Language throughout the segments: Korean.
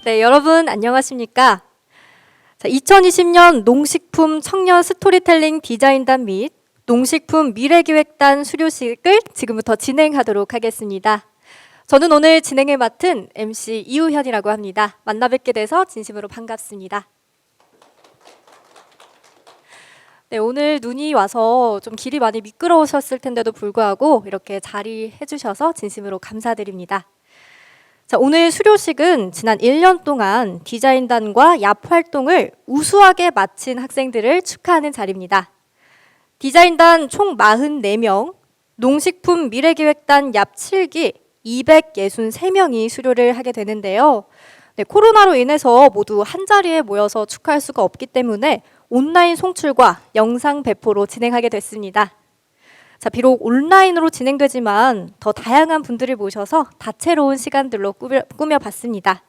네, 여러분 안녕하십니까? 자, 2020년 농식품 청년 스토리텔링 디자인단 및 농식품 미래기획단 수료식을 지금부터 진행하도록 하겠습니다. 저는 오늘 진행을 맡은 MC 이우현이라고 합니다. 만나 뵙게 돼서 진심으로 반갑습니다. 네, 오늘 눈이 와서 좀 길이 많이 미끄러우셨을 텐데도 불구하고 이렇게 자리해 주셔서 진심으로 감사드립니다. 자, 오늘 수료식은 지난 1년 동안 디자인단과 얍 활동을 우수하게 마친 학생들을 축하하는 자리입니다. 디자인단 총 44명, 농식품 미래기획단 얍 7기 263명이 수료를 하게 되는데요. 네, 코로나로 인해서 모두 한자리에 모여서 축하할 수가 없기 때문에 온라인 송출과 영상 배포로 진행하게 됐습니다. 자, 비록 온라인으로 진행되지만 더 다양한 분들을 모셔서 다채로운 시간들로 꾸며봤습니다.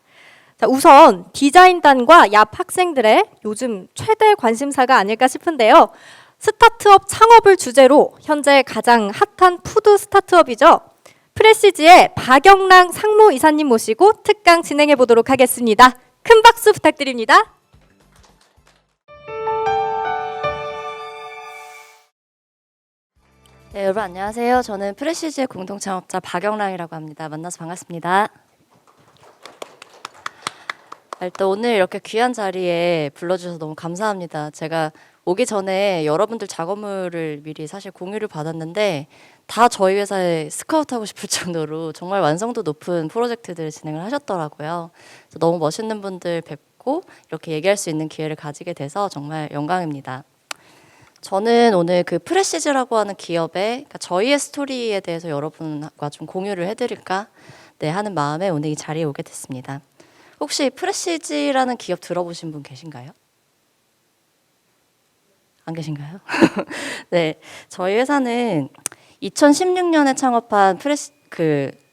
자, 우선 디자인단과 얍 학생들의 요즘 최대 관심사가 아닐까 싶은데요. 스타트업 창업을 주제로 현재 가장 핫한 푸드 스타트업이죠. 프레시지의 박영랑 상무이사님 모시고 특강 진행해 보도록 하겠습니다. 큰 박수 부탁드립니다. 네, 여러분 안녕하세요. 저는 프레시즈의 공동창업자 박영랑이라고 합니다. 만나서 반갑습니다. 일단 오늘 이렇게 귀한 자리에 불러주셔서 너무 감사합니다. 제가 오기 전에 여러분들 작업물을 미리 사실 공유를 받았는데 다 저희 회사에 스카우트하고 싶을 정도로 정말 완성도 높은 프로젝트들을 진행을 하셨더라고요. 그래서 너무 멋있는 분들 뵙고 이렇게 얘기할 수 있는 기회를 가지게 돼서 정말 영광입니다. 저는 오늘 그 프레시즈라고 하는 기업의 그러니까 저희의 스토리에 대해서 여러분과 좀 공유를 해드릴까 하는 마음에 오늘 이 자리에 오게 됐습니다. 혹시 프레시즈라는 기업 들어보신 분 계신가요? 안 계신가요? 네, 저희 회사는 2016년에 창업한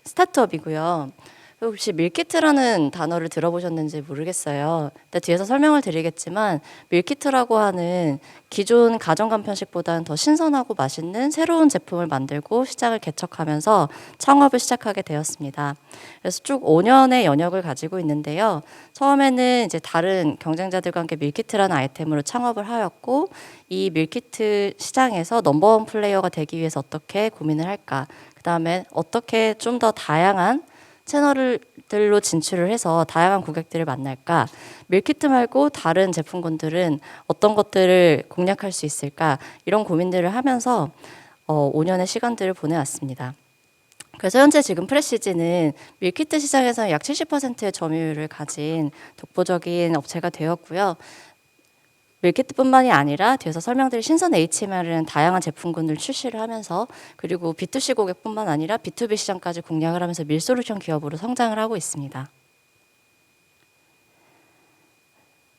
스타트업이고요. 혹시 밀키트라는 단어를 들어보셨는지 모르겠어요. 근데 뒤에서 설명을 드리겠지만 밀키트라고 하는 기존 가정간편식보다는 더 신선하고 맛있는 새로운 제품을 만들고 시장을 개척하면서 창업을 시작하게 되었습니다. 그래서 쭉 5년의 연역을 가지고 있는데요. 처음에는 이제 다른 경쟁자들과 함께 밀키트라는 아이템으로 창업을 하였고 이 밀키트 시장에서 넘버원 플레이어가 되기 위해서 어떻게 고민을 할까? 그다음에 어떻게 좀 더 다양한 채널들로 진출을 해서 다양한 고객들을 만날까? 밀키트 말고 다른 제품군들은 어떤 것들을 공략할 수 있을까? 이런 고민들을 하면서 5년의 시간들을 보내왔습니다. 그래서 현재 지금 프레시즈는 밀키트 시장에서 약 70%의 점유율을 가진 독보적인 업체가 되었고요. 밀키트뿐만이 아니라 뒤에서 설명드릴 신선 HMR은 다양한 제품군을 출시를 하면서 그리고 B2C 고객뿐만 아니라 B2B 시장까지 공략을 하면서 밀솔루션 기업으로 성장을 하고 있습니다.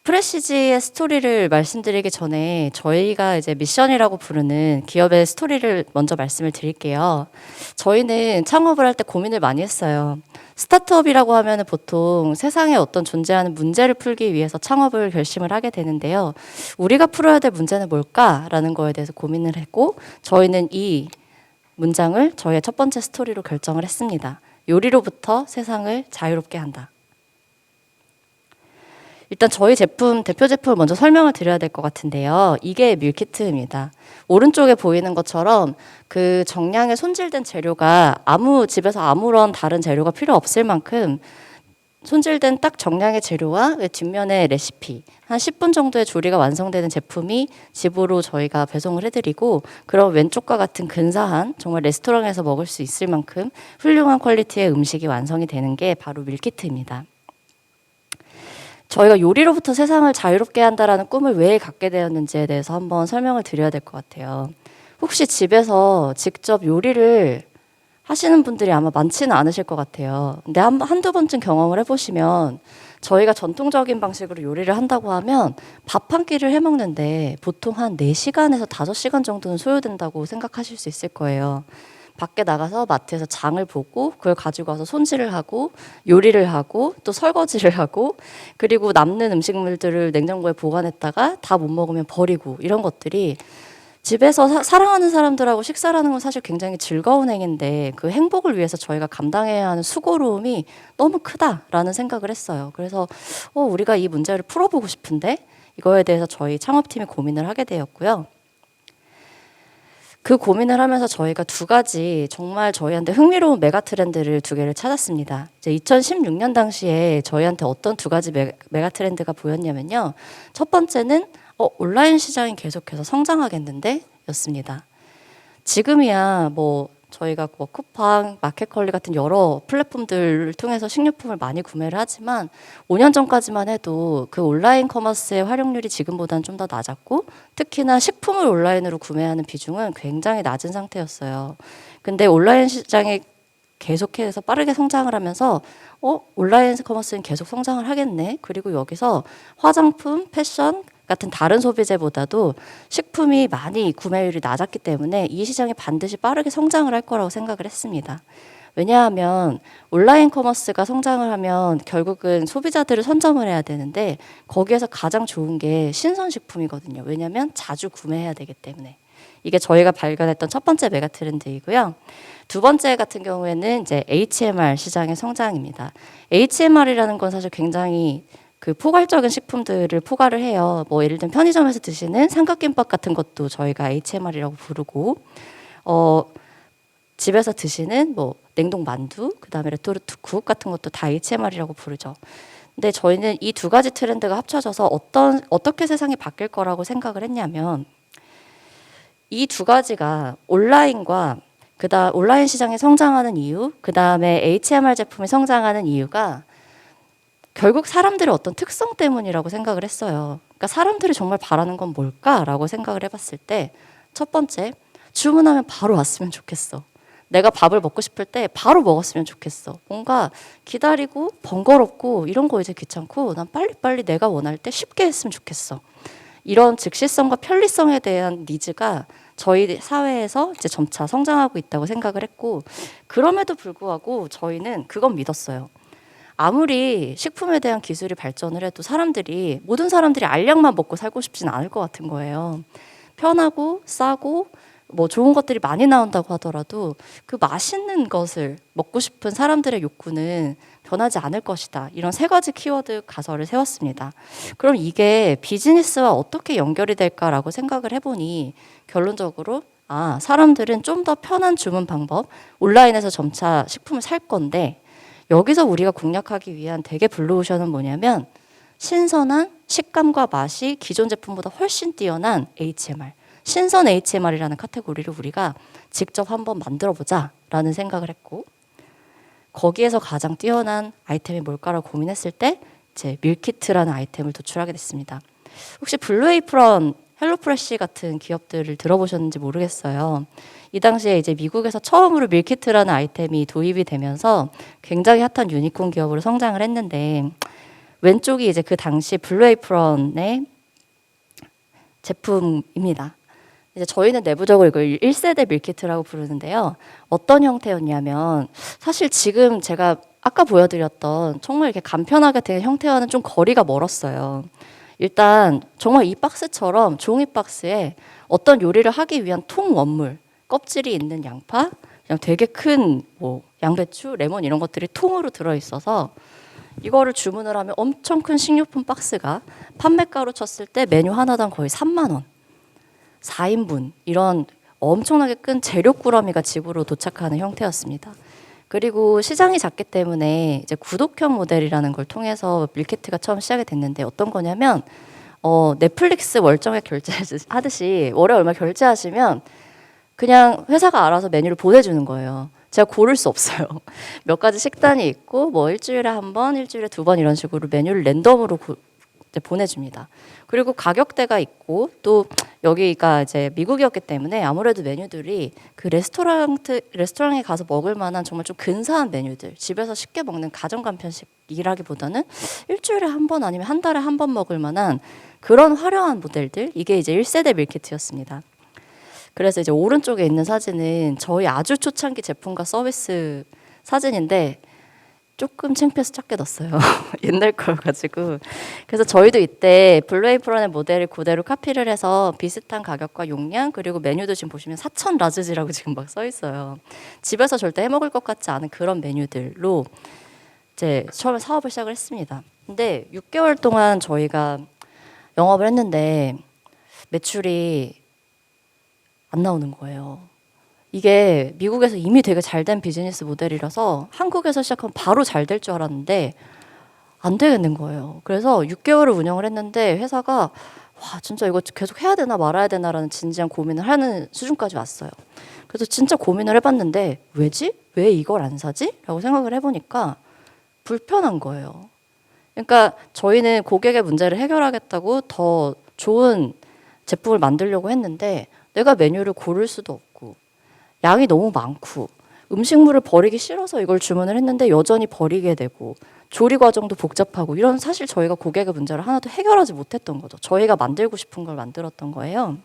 프레시지의 스토리를 말씀드리기 전에 저희가 이제 미션이라고 부르는 기업의 스토리를 먼저 말씀을 드릴게요. 저희는 창업을 할 때 고민을 많이 했어요. 스타트업이라고 하면 보통 세상에 어떤 존재하는 문제를 풀기 위해서 창업을 결심을 하게 되는데요. 우리가 풀어야 될 문제는 뭘까라는 거에 대해서 고민을 했고 저희는 이 문장을 저희의 첫 번째 스토리로 결정을 했습니다. 요리로부터 세상을 자유롭게 한다. 일단 저희 제품, 대표 제품을 먼저 설명을 드려야 될 것 같은데요. 이게 밀키트입니다. 오른쪽에 보이는 것처럼 그 정량에 손질된 재료가 집에서 아무런 다른 재료가 필요 없을 만큼 손질된 딱 정량의 재료와 뒷면의 레시피 한 10분 정도의 조리가 완성되는 제품이 집으로 저희가 배송을 해드리고 그런 왼쪽과 같은 근사한 정말 레스토랑에서 먹을 수 있을 만큼 훌륭한 퀄리티의 음식이 완성이 되는 게 바로 밀키트입니다. 저희가 요리로부터 세상을 자유롭게 한다라는 꿈을 왜 갖게 되었는지에 대해서 한번 설명을 드려야 될 것 같아요. 혹시 집에서 직접 요리를 하시는 분들이 아마 많지는 않으실 것 같아요. 근데 한두 번쯤 경험을 해보시면 저희가 전통적인 방식으로 요리를 한다고 하면 밥 한 끼를 해먹는데 보통 한 4시간에서 5시간 정도는 소요된다고 생각하실 수 있을 거예요. 밖에 나가서 마트에서 장을 보고 그걸 가지고 와서 손질을 하고 요리를 하고 또 설거지를 하고 그리고 남는 음식물들을 냉장고에 보관했다가 다 못 먹으면 버리고 이런 것들이 집에서 사랑하는 사람들하고 식사를 하는 건 사실 굉장히 즐거운 행인데 그 행복을 위해서 저희가 감당해야 하는 수고로움이 너무 크다라는 생각을 했어요. 그래서 우리가 이 문제를 풀어보고 싶은데 이거에 대해서 저희 창업팀이 고민을 하게 되었고요. 그 고민을 하면서 저희가 두 가지 정말 저희한테 흥미로운 메가 트렌드를 두 개를 찾았습니다. 이제 2016년 당시에 저희한테 어떤 두 가지 메가 트렌드가 보였냐면요. 첫 번째는 온라인 시장이 계속해서 성장하겠는데 였습니다. 지금이야 뭐 저희가 뭐 쿠팡, 마켓컬리 같은 여러 플랫폼들을 통해서 식료품을 많이 구매를 하지만 5년 전까지만 해도 그 온라인 커머스의 활용률이 지금보다는 좀 더 낮았고 특히나 식품을 온라인으로 구매하는 비중은 굉장히 낮은 상태였어요. 근데 온라인 시장이 계속해서 빠르게 성장을 하면서 온라인 커머스는 계속 성장을 하겠네. 그리고 여기서 화장품, 패션 같은 다른 소비재보다도 식품이 많이 구매율이 낮았기 때문에 이 시장이 반드시 빠르게 성장을 할 거라고 생각을 했습니다. 왜냐하면 온라인 커머스가 성장을 하면 결국은 소비자들을 선점을 해야 되는데 거기에서 가장 좋은 게 신선식품이거든요. 왜냐하면 자주 구매해야 되기 때문에. 이게 저희가 발견했던 첫 번째 메가 트렌드이고요. 두 번째 같은 경우에는 이제 HMR 시장의 성장입니다. HMR이라는 건 사실 굉장히 그 포괄적인 식품들을 포괄을 해요. 뭐 예를 들면 편의점에서 드시는 삼각김밥 같은 것도 저희가 HMR이라고 부르고 집에서 드시는 뭐 냉동 만두, 그다음에 레토르트국 같은 것도 다 HMR이라고 부르죠. 근데 저희는 이 두 가지 트렌드가 합쳐져서 어떻게 세상이 바뀔 거라고 생각을 했냐면 이 두 가지가 온라인과 온라인 시장이 성장하는 이유, 그다음에 HMR 제품이 성장하는 이유가 결국 사람들의 어떤 특성 때문이라고 생각을 했어요. 그러니까 사람들이 정말 바라는 건 뭘까라고 생각을 해봤을 때 첫 번째, 주문하면 바로 왔으면 좋겠어. 내가 밥을 먹고 싶을 때 바로 먹었으면 좋겠어. 뭔가 기다리고 번거롭고 이런 거 이제 귀찮고 난 빨리빨리 내가 원할 때 쉽게 했으면 좋겠어. 이런 즉시성과 편리성에 대한 니즈가 저희 사회에서 이제 점차 성장하고 있다고 생각을 했고 그럼에도 불구하고 저희는 그건 믿었어요. 아무리 식품에 대한 기술이 발전을 해도 모든 사람들이 알약만 먹고 살고 싶진 않을 것 같은 거예요. 편하고 싸고 뭐 좋은 것들이 많이 나온다고 하더라도 그 맛있는 것을 먹고 싶은 사람들의 욕구는 변하지 않을 것이다. 이런 세 가지 키워드 가설을 세웠습니다. 그럼 이게 비즈니스와 어떻게 연결이 될까라고 생각을 해보니 결론적으로 사람들은 좀 더 편한 주문 방법, 온라인에서 점차 식품을 살 건데 여기서 우리가 공략하기 위한 대개 블루오션은 뭐냐면 신선한 식감과 맛이 기존 제품보다 훨씬 뛰어난 HMR, 신선 HMR이라는 카테고리를 우리가 직접 한번 만들어보자라는 생각을 했고 거기에서 가장 뛰어난 아이템이 뭘까라고 고민했을 때 이제 밀키트라는 아이템을 도출하게 됐습니다. 혹시 블루에이프런, 헬로프레쉬 같은 기업들을 들어보셨는지 모르겠어요. 이 당시에 이제 미국에서 처음으로 밀키트라는 아이템이 도입이 되면서 굉장히 핫한 유니콘 기업으로 성장을 했는데 왼쪽이 이제 그 당시 블루에이프런의 제품입니다. 이제 저희는 내부적으로 이걸 1세대 밀키트라고 부르는데요. 어떤 형태였냐면 사실 지금 제가 아까 보여드렸던 정말 이렇게 간편하게 된 형태와는 좀 거리가 멀었어요. 일단 정말 이 박스처럼 종이 박스에 어떤 요리를 하기 위한 통 원물, 껍질이 있는 양파, 그냥 되게 큰 뭐 양배추, 레몬 이런 것들이 통으로 들어있어서 이거를 주문을 하면 엄청 큰 식료품 박스가 판매가로 쳤을 때 메뉴 하나당 거의 3만 원, 4인분 이런 엄청나게 큰 재료 꾸러미가 집으로 도착하는 형태였습니다. 그리고 시장이 작기 때문에 이제 구독형 모델이라는 걸 통해서 밀키트가 처음 시작이 됐는데 어떤 거냐면 넷플릭스 월정액 결제하듯이 월에 얼마 결제하시면 그냥 회사가 알아서 메뉴를 보내주는 거예요. 제가 고를 수 없어요. 몇 가지 식단이 있고 뭐 일주일에 한 번, 일주일에 두 번 이런 식으로 메뉴를 랜덤으로 보내줍니다. 그리고 가격대가 있고 또 여기가 이제 미국이었기 때문에 아무래도 메뉴들이 그 레스토랑에 가서 먹을 만한 정말 좀 근사한 메뉴들, 집에서 쉽게 먹는 가정 간편식이라기보다는 일주일에 한 번 아니면 한 달에 한 번 먹을 만한 그런 화려한 모델들, 이게 이제 1세대 밀키트였습니다. 그래서 이제 오른쪽에 있는 사진은 저희 아주 초창기 제품과 서비스 사진인데 조금 창피해서 작게 넣었어요. 옛날 걸 가지고. 그래서 저희도 이때 블루에이프런의 모델을 그대로 카피를 해서 비슷한 가격과 용량 그리고 메뉴도 지금 보시면 4,000 라지지라고 지금 막 써 있어요. 집에서 절대 해 먹을 것 같지 않은 그런 메뉴들로 이제 처음에 사업을 시작을 했습니다. 근데 6개월 동안 저희가 영업을 했는데 매출이 안 나오는 거예요. 이게 미국에서 이미 되게 잘 된 비즈니스 모델이라서 한국에서 시작하면 바로 잘 될 줄 알았는데 안 되겠는 거예요. 그래서 6개월을 운영을 했는데 회사가 와 진짜 이거 계속 해야 되나 말아야 되나라는 진지한 고민을 하는 수준까지 왔어요. 그래서 진짜 고민을 해봤는데 왜지? 왜 이걸 안 사지? 라고 생각을 해보니까 불편한 거예요. 그러니까 저희는 고객의 문제를 해결하겠다고 더 좋은 제품을 만들려고 했는데 내가 메뉴를 고를 수도 없고 양이 너무 많고 음식물을 버리기 싫어서 이걸 주문을 했는데 여전히 버리게 되고 조리 과정도 복잡하고 이런 사실 저희가 고객의 문제를 하나도 해결하지 못했던 거죠. 저희가 만들고 싶은 걸 만들었던 거예요.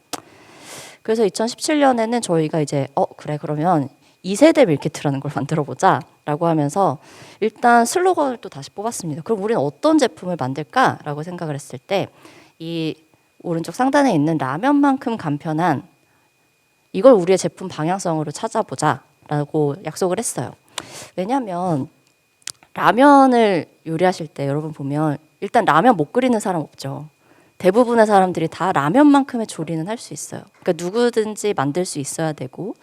그래서 2017년에는 저희가 이제 그래 그러면 2세대 밀키트라는 걸 만들어 보자 라고 하면서 일단 슬로건을 또 다시 뽑았습니다. 그럼 우리는 어떤 제품을 만들까라고 생각을 했을 때 이 오른쪽 상단에 있는 라면만큼 간편한 이걸 우리의 제품 방향성으로 찾아보자라고 약속을 했어요. 왜냐하면 라면을 요리하실 때 여러분 보면 일단 라면 못 끓이는 사람 없죠. 대부분의 사람들이 다 라면만큼의 조리는 할 수 있어요. 그러니까 누구든지 만들 수 있어야 되고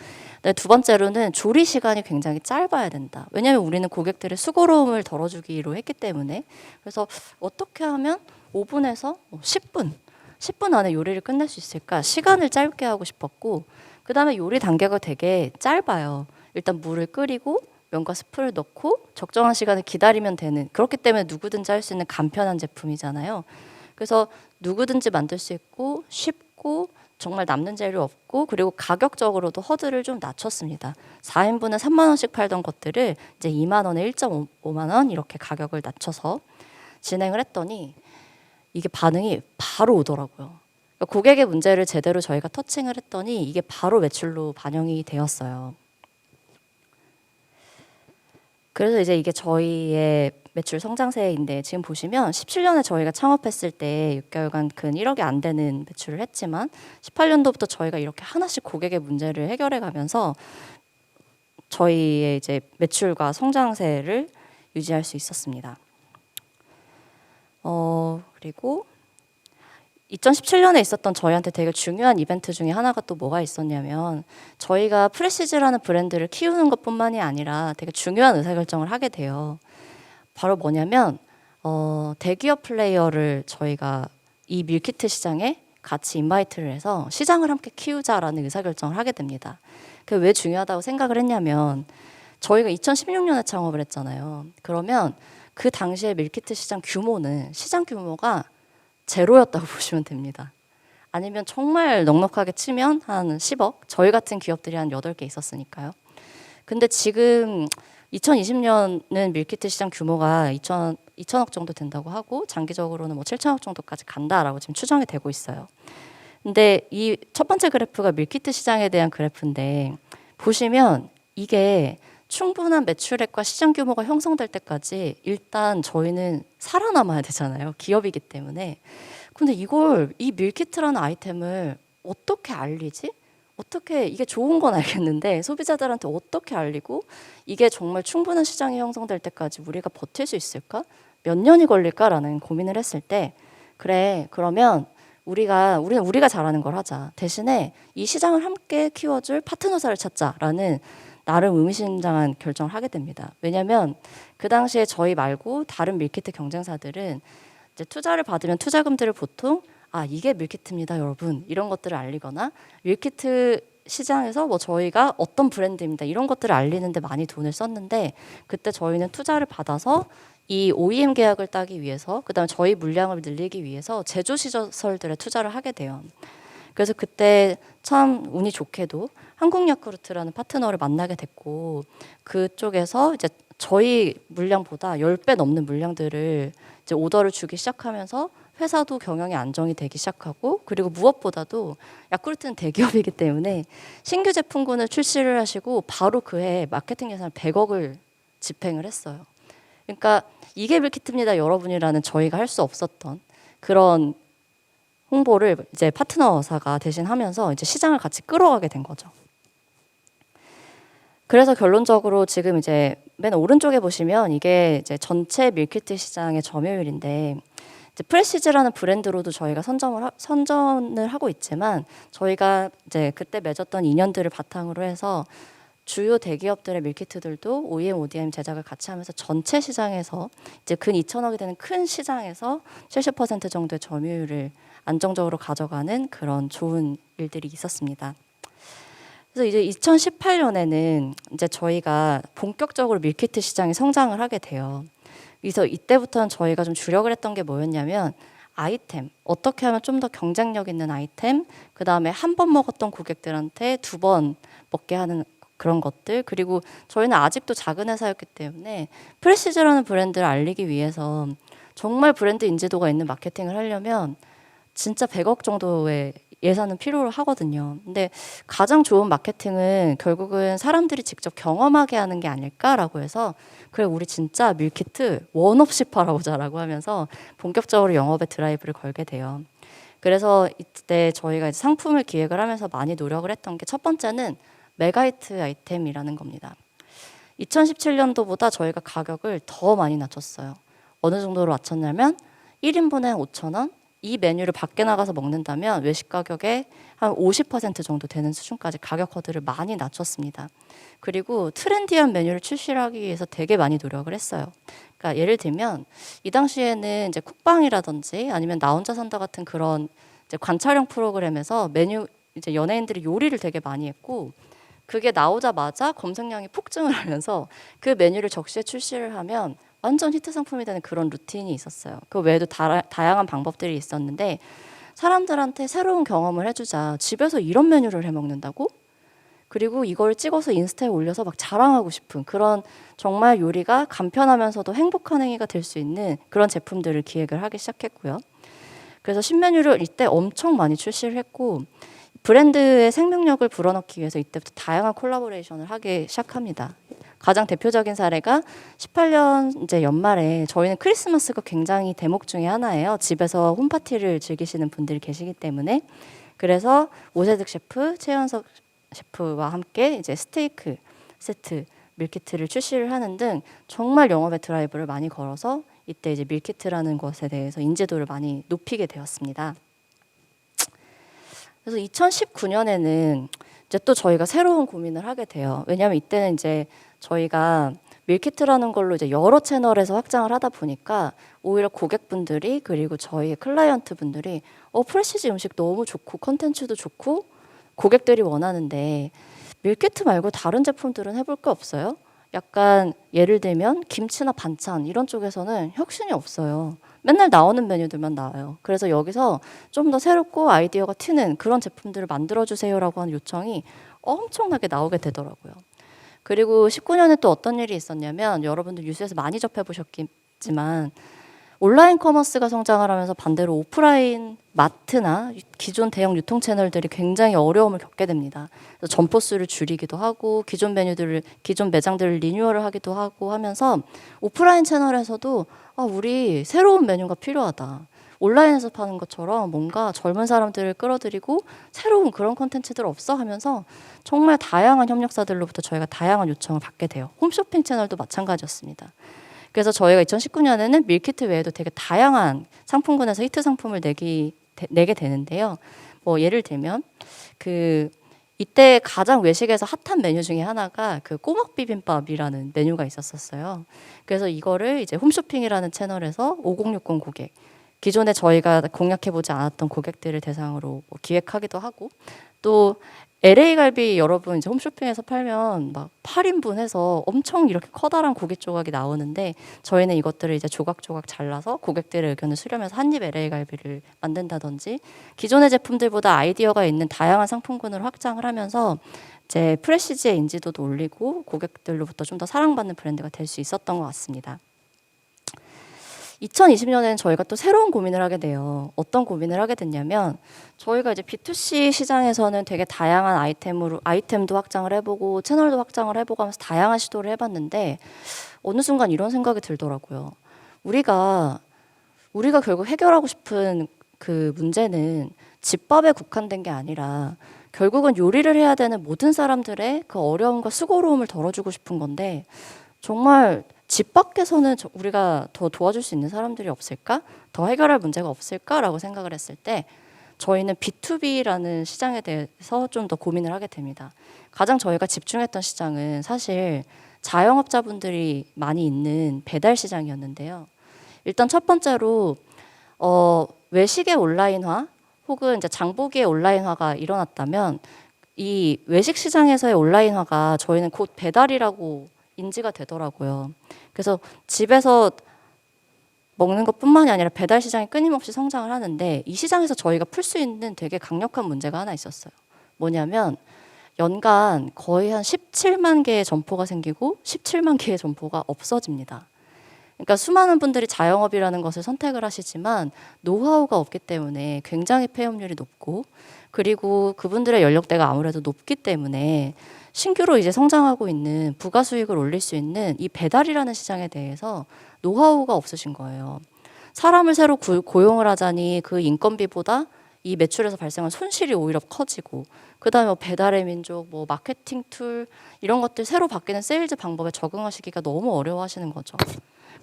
두 번째로는 조리 시간이 굉장히 짧아야 된다. 왜냐하면 우리는 고객들의 수고로움을 덜어주기로 했기 때문에 그래서 어떻게 하면 5분에서 10분 안에 요리를 끝낼 수 있을까? 시간을 짧게 하고 싶었고 그 다음에 요리 단계가 되게 짧아요. 일단 물을 끓이고 면과 스프를 넣고 적정한 시간을 기다리면 되는 그렇기 때문에 누구든지 할 수 있는 간편한 제품이잖아요. 그래서 누구든지 만들 수 있고 쉽고 정말 남는 재료 없고 그리고 가격적으로도 허들을 좀 낮췄습니다. 4인분에 3만 원씩 팔던 것들을 이제 2만 원에 1.5만 원 이렇게 가격을 낮춰서 진행을 했더니 이게 반응이 바로 오더라고요. 그러니까 고객의 문제를 제대로 저희가 터칭을 했더니 이게 바로 매출로 반영이 되었어요. 그래서 이제 이게 저희의 매출 성장세인데 지금 보시면 17년에 저희가 창업했을 때 6개월간 근 1억이 안 되는 매출을 했지만 18년도부터 저희가 이렇게 하나씩 고객의 문제를 해결해 가면서 저희의 이제 매출과 성장세를 유지할 수 있었습니다. 그리고 2017년에 있었던 저희한테 되게 중요한 이벤트 중에 하나가 또 뭐가 있었냐면 저희가 프레시즈라는 브랜드를 키우는 것뿐만이 아니라 되게 중요한 의사결정을 하게 돼요. 바로 뭐냐면 대기업 플레이어를 저희가 이 밀키트 시장에 같이 인바이트를 해서 시장을 함께 키우자라는 의사결정을 하게 됩니다. 그게 왜 중요하다고 생각을 했냐면 저희가 2016년에 창업을 했잖아요. 그러면 그 당시에 밀키트 시장 규모가 제로였다고 보시면 됩니다. 아니면 정말 넉넉하게 치면 한 10억? 저희 같은 기업들이 한 8개 있었으니까요. 근데 지금 2020년은 밀키트 시장 규모가 2천억 정도 된다고 하고 장기적으로는 뭐 7천억 정도까지 간다라고 지금 추정이 되고 있어요. 근데 이 첫 번째 그래프가 밀키트 시장에 대한 그래프인데 보시면 이게 충분한 매출액과 시장 규모가 형성될 때까지 일단 저희는 살아남아야 되잖아요. 기업이기 때문에. 근데 이 밀키트라는 아이템을 어떻게 알리지? 어떻게 이게 좋은 건 알겠는데 소비자들한테 어떻게 알리고 이게 정말 충분한 시장이 형성될 때까지 우리가 버틸 수 있을까? 몇 년이 걸릴까라는 고민을 했을 때 그래 그러면 우리는 우리가 잘하는 걸 하자. 대신에 이 시장을 함께 키워줄 파트너사를 찾자라는 나름 의미심장한 결정을 하게 됩니다. 왜냐하면 그 당시에 저희 말고 다른 밀키트 경쟁사들은 이제 투자를 받으면 투자금들을 보통 이게 밀키트입니다, 여러분. 이런 것들을 알리거나 밀키트 시장에서 뭐 저희가 어떤 브랜드입니다. 이런 것들을 알리는데 많이 돈을 썼는데 그때 저희는 투자를 받아서 이 OEM 계약을 따기 위해서 그다음에 저희 물량을 늘리기 위해서 제조 시설들에 투자를 하게 돼요. 그래서 그때 참 운이 좋게도 한국야쿠르트라는 파트너를 만나게 됐고 그쪽에서 이제 저희 물량보다 10배 넘는 물량들을 이제 오더를 주기 시작하면서 회사도 경영이 안정이 되기 시작하고 그리고 무엇보다도 야쿠르트는 대기업이기 때문에 신규 제품군을 출시를 하시고 바로 그해 마케팅 예산 100억을 집행을 했어요. 그러니까 이게 밀키트입니다 여러분이라는 저희가 할 수 없었던 그런 홍보를 이제 파트너사가 대신 하면서 이제 시장을 같이 끌어가게 된 거죠. 그래서 결론적으로 지금 이제 맨 오른쪽에 보시면 이게 이제 전체 밀키트 시장의 점유율인데 이제 프레시즈라는 브랜드로도 저희가 선전을 하고 있지만 저희가 이제 그때 맺었던 인연들을 바탕으로 해서 주요 대기업들의 밀키트들도 OEM, ODM 제작을 같이 하면서 전체 시장에서 이제 근 2천억이 되는 큰 시장에서 70% 정도의 점유율을 안정적으로 가져가는 그런 좋은 일들이 있었습니다. 그래서 이제 2018년에는 이제 저희가 본격적으로 밀키트 시장이 성장을 하게 돼요. 그래서 이때부터는 저희가 좀 주력을 했던 게 뭐였냐면 아이템, 어떻게 하면 좀 더 경쟁력 있는 아이템, 그 다음에 한 번 먹었던 고객들한테 2번 먹게 하는 그런 것들, 그리고 저희는 아직도 작은 회사였기 때문에 프레시즈라는 브랜드를 알리기 위해서 정말 브랜드 인지도가 있는 마케팅을 하려면 진짜 100억 정도의 예산은 필요로 하거든요. 근데 가장 좋은 마케팅은 결국은 사람들이 직접 경험하게 하는 게 아닐까라고 해서 그래 우리 진짜 밀키트 원 없이 팔아보자라고 하면서 본격적으로 영업에 드라이브를 걸게 돼요. 그래서 이때 저희가 이제 상품을 기획을 하면서 많이 노력을 했던 게 첫 번째는 메가히트 아이템이라는 겁니다. 2017년도보다 저희가 가격을 더 많이 낮췄어요. 어느 정도로 낮췄냐면 1인분에 5,000원, 이 메뉴를 밖에 나가서 먹는다면 외식 가격의 한 50% 정도 되는 수준까지 가격 허들을 많이 낮췄습니다. 그리고 트렌디한 메뉴를 출시를 하기 위해서 되게 많이 노력을 했어요. 그러니까 예를 들면 이 당시에는 이제 쿡방이라든지 아니면 나 혼자 산다 같은 그런 이제 관찰형 프로그램에서 메뉴 이제 연예인들이 요리를 되게 많이 했고 그게 나오자마자 검색량이 폭증을 하면서 그 메뉴를 적시에 출시를 하면 완전 히트 상품이 되는 그런 루틴이 있었어요. 그 외에도 다양한 방법들이 있었는데 사람들한테 새로운 경험을 해주자. 집에서 이런 메뉴를 해 먹는다고? 그리고 이걸 찍어서 인스타에 올려서 막 자랑하고 싶은 그런 정말 요리가 간편하면서도 행복한 행위가 될 수 있는 그런 제품들을 기획을 하기 시작했고요. 그래서 신메뉴를 이때 엄청 많이 출시를 했고 브랜드의 생명력을 불어넣기 위해서 이때부터 다양한 콜라보레이션을 하기 시작합니다. 가장 대표적인 사례가 18년 이제 연말에 저희는 크리스마스가 굉장히 대목 중에 하나예요. 집에서 홈파티를 즐기시는 분들이 계시기 때문에 그래서 오세득 셰프, 최연석 셰프와 함께 이제 스테이크 세트 밀키트를 출시를 하는 등 정말 영업의 드라이브를 많이 걸어서 이때 이제 밀키트라는 것에 대해서 인지도를 많이 높이게 되었습니다. 그래서 2019년에는 이제 또 저희가 새로운 고민을 하게 돼요. 왜냐하면 이때는 이제 저희가 밀키트라는 걸로 이제 여러 채널에서 확장을 하다 보니까 오히려 고객분들이 그리고 저희 클라이언트 분들이 프레시즈 음식 너무 좋고 컨텐츠도 좋고 고객들이 원하는데 밀키트 말고 다른 제품들은 해볼 게 없어요? 약간 예를 들면 김치나 반찬 이런 쪽에서는 혁신이 없어요. 맨날 나오는 메뉴들만 나와요. 그래서 여기서 좀 더 새롭고 아이디어가 튀는 그런 제품들을 만들어주세요라고 하는 요청이 엄청나게 나오게 되더라고요. 그리고 19년에 또 어떤 일이 있었냐면 여러분들 뉴스에서 많이 접해보셨겠지만 온라인 커머스가 성장을 하면서 반대로 오프라인 마트나 기존 대형 유통 채널들이 굉장히 어려움을 겪게 됩니다. 그래서 점포 수를 줄이기도 하고 기존 매장들을 리뉴얼을 하기도 하고 하면서 오프라인 채널에서도 우리 새로운 메뉴가 필요하다. 온라인에서 파는 것처럼 뭔가 젊은 사람들을 끌어들이고 새로운 그런 콘텐츠들 없어 하면서 정말 다양한 협력사들로부터 저희가 다양한 요청을 받게 돼요. 홈쇼핑 채널도 마찬가지였습니다. 그래서 저희가 2019년에는 밀키트 외에도 되게 다양한 상품군에서 히트 상품을 내게 되는데요. 뭐 예를 들면 이때 가장 외식에서 핫한 메뉴 중에 하나가 그 꼬막 비빔밥이라는 메뉴가 있었어요. 그래서 이거를 이제 홈쇼핑이라는 채널에서 5060 고객, 기존에 저희가 공략해보지 않았던 고객들을 대상으로 기획하기도 하고 또 LA 갈비 여러분 이제 홈쇼핑에서 팔면 막 8인분 해서 엄청 이렇게 커다란 고기 조각이 나오는데 저희는 이것들을 이제 조각조각 잘라서 고객들의 의견을 수렴해서 한입 LA 갈비를 만든다든지 기존의 제품들보다 아이디어가 있는 다양한 상품군을 확장을 하면서 이제 프레시즈의 인지도도 올리고 고객들로부터 좀 더 사랑받는 브랜드가 될 수 있었던 것 같습니다. 2020년에는 저희가 또 새로운 고민을 하게 돼요. 어떤 고민을 하게 됐냐면 저희가 이제 B2C 시장에서는 되게 다양한 아이템도 확장을 해보고 채널도 확장을 해보고 하면서 다양한 시도를 해봤는데 어느 순간 이런 생각이 들더라고요. 우리가 결국 해결하고 싶은 그 문제는 집밥에 국한된 게 아니라 결국은 요리를 해야 되는 모든 사람들의 그 어려움과 수고로움을 덜어주고 싶은 건데 정말 집 밖에서는 우리가 더 도와줄 수 있는 사람들이 없을까? 더 해결할 문제가 없을까라고 생각을 했을 때 저희는 B2B라는 시장에 대해서 좀 더 고민을 하게 됩니다. 가장 저희가 집중했던 시장은 사실 자영업자분들이 많이 있는 배달 시장이었는데요. 일단 첫 번째로 외식의 온라인화 혹은 이제 장보기의 온라인화가 일어났다면 이 외식 시장에서의 온라인화가 저희는 곧 배달이라고 인지가 되더라고요. 그래서 집에서 먹는 것뿐만이 아니라 배달 시장이 끊임없이 성장을 하는데 이 시장에서 저희가 풀 수 있는 되게 강력한 문제가 하나 있었어요. 뭐냐면 연간 거의 한 17만 개의 점포가 생기고 17만 개의 점포가 없어집니다. 그러니까 수많은 분들이 자영업이라는 것을 선택을 하시지만 노하우가 없기 때문에 굉장히 폐업률이 높고 그리고 그분들의 연령대가 아무래도 높기 때문에 신규로 이제 성장하고 있는 부가 수익을 올릴 수 있는 이 배달이라는 시장에 대해서 노하우가 없으신 거예요. 사람을 새로 고용을 하자니 그 인건비보다 이 매출에서 발생한 손실이 오히려 커지고 그다음에 뭐 배달의 민족, 뭐 마케팅 툴 이런 것들 새로 바뀌는 세일즈 방법에 적응하시기가 너무 어려워하시는 거죠.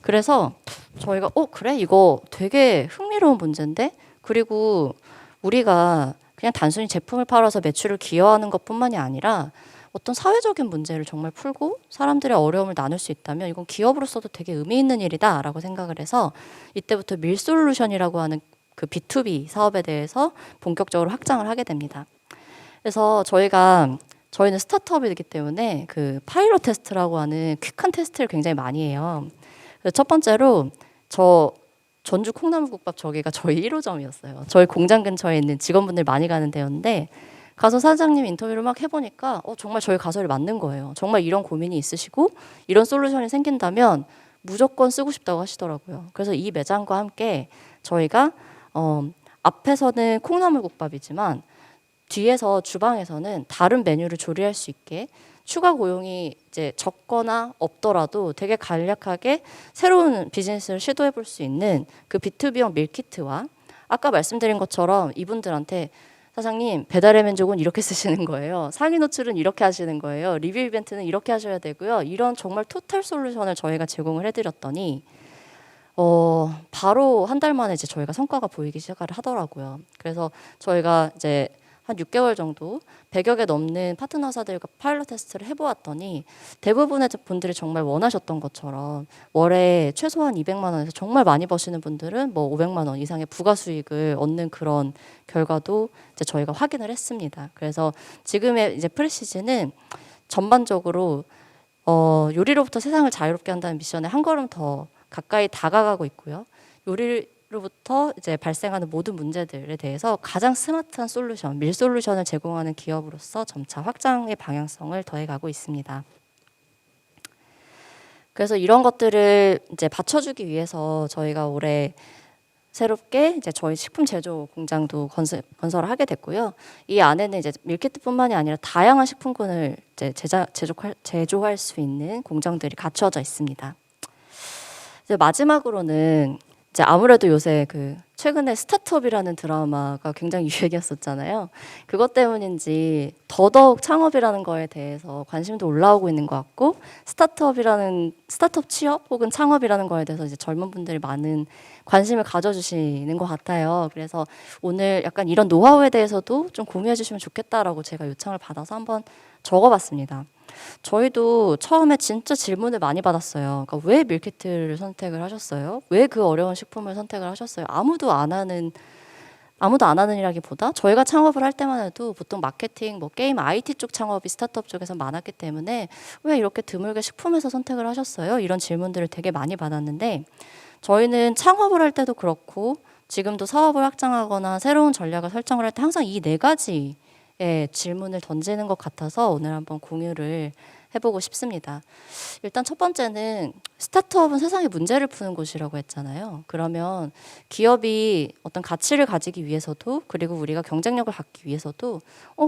그래서 저희가 그래 이거 되게 흥미로운 문제인데 그리고 우리가 그냥 단순히 제품을 팔아서 매출을 기여하는 것뿐만이 아니라 어떤 사회적인 문제를 정말 풀고 사람들의 어려움을 나눌 수 있다면 이건 기업으로서도 되게 의미 있는 일이다라고 생각을 해서 이때부터 밀솔루션이라고 하는 그 B2B 사업에 대해서 본격적으로 확장을 하게 됩니다. 그래서 저희는 스타트업이기 때문에 그 파일럿 테스트라고 하는 퀵한 테스트를 굉장히 많이 해요. 그래서 첫 번째로 전주 콩나물국밥 저기가 저희 1호점이었어요. 저희 공장 근처에 있는 직원분들 많이 가는 데였는데 가서 사장님 인터뷰를 막 해보니까 정말 저희 가설이 맞는 거예요. 정말 이런 고민이 있으시고 이런 솔루션이 생긴다면 무조건 쓰고 싶다고 하시더라고요. 그래서 이 매장과 함께 저희가 앞에서는 콩나물국밥이지만 뒤에서 주방에서는 다른 메뉴를 조리할 수 있게 추가 고용이 이제 적거나 없더라도 되게 간략하게 새로운 비즈니스를 시도해 볼 수 있는 그 B2B형 밀키트와 아까 말씀드린 것처럼 이분들한테 사장님 배달의 민족은 이렇게 쓰시는 거예요. 상위 노출은 이렇게 하시는 거예요. 리뷰 이벤트는 이렇게 하셔야 되고요. 이런 정말 토탈 솔루션을 저희가 제공을 해드렸더니 바로 한 달 만에 이제 저희가 성과가 보이기 시작을 하더라고요. 그래서 저희가 이제 한 6개월 정도 100여 개 넘는 파트너사들과 파일럿 테스트를 해보았더니 대부분의 분들이 정말 원하셨던 것처럼 월에 최소한 200만 원에서 정말 많이 버시는 분들은 뭐 500만 원 이상의 부가 수익을 얻는 그런 결과도 이제 저희가 확인을 했습니다. 그래서 지금의 이제 프리시즈는 전반적으로 요리로부터 세상을 자유롭게 한다는 미션에 한 걸음 더 가까이 다가가고 있고요. 요리로부터 이제 발생하는 모든 문제들에 대해서 가장 스마트한 솔루션, 밀솔루션을 제공하는 기업으로서 점차 확장의 방향성을 더해가고 있습니다. 그래서 이런 것들을 이제 받쳐주기 위해서 저희가 올해 새롭게 이제 저희 식품 제조 공장도 건설을 하게 됐고요. 이 안에는 이제 밀키트뿐만이 아니라 다양한 식품군을 이제 제조할 수 있는 공장들이 갖춰져 있습니다. 이제 마지막으로는 이제 아무래도 요새 그 최근에 스타트업이라는 드라마가 굉장히 유행이었었잖아요. 그것 때문인지 더더욱 창업이라는 거에 대해서 관심도 올라오고 있는 것 같고 스타트업 취업 혹은 창업이라는 거에 대해서 이제 젊은 분들이 많은 관심을 가져주시는 것 같아요. 그래서 오늘 약간 이런 노하우에 대해서도 좀 공유해 주시면 좋겠다라고 제가 요청을 받아서 한번 적어봤습니다. 저희도 처음에 진짜 질문을 많이 받았어요. 그러니까 왜 밀키트를 선택을 하셨어요? 왜 그 어려운 식품을 선택을 하셨어요? 아무도 안 하는 이라기보다 저희가 창업을 할 때만 해도 보통 마케팅, 뭐 게임, IT 쪽 창업이 스타트업 쪽에서 많았기 때문에 왜 이렇게 드물게 식품에서 선택을 하셨어요? 이런 질문들을 되게 많이 받았는데 저희는 창업을 할 때도 그렇고 지금도 사업을 확장하거나 새로운 전략을 설정을 할 때 항상 이 네 가지의 질문을 던지는 것 같아서 오늘 한번 공유를 해보고 싶습니다. 일단 첫 번째는 스타트업은 세상의 문제를 푸는 곳이라고 했잖아요. 그러면 기업이 어떤 가치를 가지기 위해서도 그리고 우리가 경쟁력을 갖기 위해서도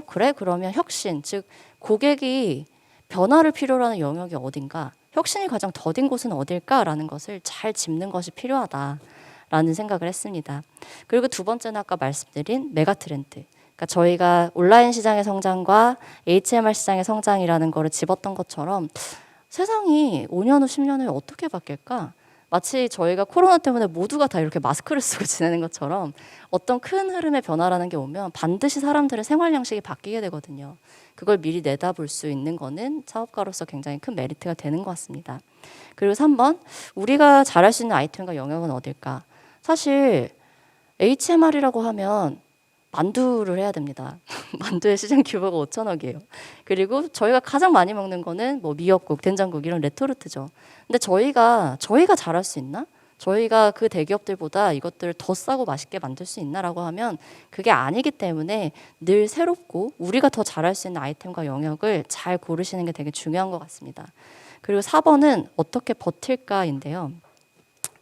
그래? 그러면 혁신, 즉 고객이 변화를 필요로 하는 영역이 어딘가, 혁신이 가장 더딘 곳은 어딜까라는 것을 잘 짚는 것이 필요하다라는 생각을 했습니다. 그리고 두 번째는 아까 말씀드린 메가 트렌드. 그러니까 저희가 온라인 시장의 성장과 HMR 시장의 성장이라는 거를 집었던 것처럼 세상이 5년 후, 10년 후에 어떻게 바뀔까? 마치 저희가 코로나 때문에 모두가 다 이렇게 마스크를 쓰고 지내는 것처럼 어떤 큰 흐름의 변화라는 게 오면 반드시 사람들의 생활 양식이 바뀌게 되거든요. 그걸 미리 내다볼 수 있는 거는 사업가로서 굉장히 큰 메리트가 되는 것 같습니다. 그리고 3번, 우리가 잘할 수 있는 아이템과 영역은 어딜까? 사실 HMR이라고 하면 만두를 해야 됩니다. 만두의 시장 규모가 5천억이에요. 그리고 저희가 가장 많이 먹는 거는 뭐 미역국, 된장국 이런 레토르트죠. 근데 저희가 잘할 수 있나? 저희가 그 대기업들보다 이것들을 더 싸고 맛있게 만들 수 있나라고 하면 그게 아니기 때문에 늘 새롭고 우리가 더 잘할 수 있는 아이템과 영역을 잘 고르시는 게 되게 중요한 것 같습니다. 그리고 4번은 어떻게 버틸까인데요.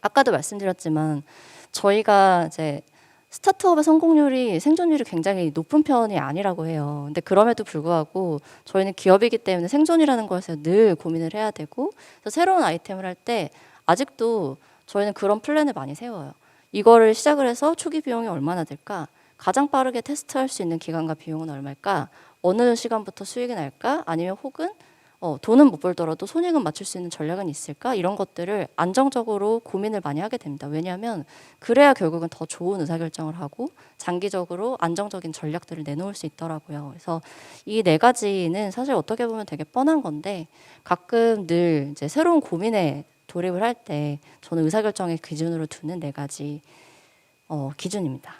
아까도 말씀드렸지만 저희가 이제 스타트업의 성공률이 생존율이 굉장히 높은 편이 아니라고 해요. 근데 그럼에도 불구하고 저희는 기업이기 때문에 생존이라는 것에 늘 고민을 해야 되고, 그래서 새로운 아이템을 할 때 아직도 저희는 그런 플랜을 많이 세워요. 이거를 시작을 해서 초기 비용이 얼마나 될까? 가장 빠르게 테스트할 수 있는 기간과 비용은 얼마일까? 어느 시간부터 수익이 날까? 아니면 혹은 돈은 못 벌더라도 손익은 맞출 수 있는 전략은 있을까? 이런 것들을 안정적으로 고민을 많이 하게 됩니다. 왜냐하면 그래야 결국은 더 좋은 의사결정을 하고 장기적으로 안정적인 전략들을 내놓을 수 있더라고요. 그래서 이 네 가지는 사실 어떻게 보면 되게 뻔한 건데 가끔 늘 이제 새로운 고민에 돌입을 할 때 저는 의사결정의 기준으로 두는 네 가지 기준입니다.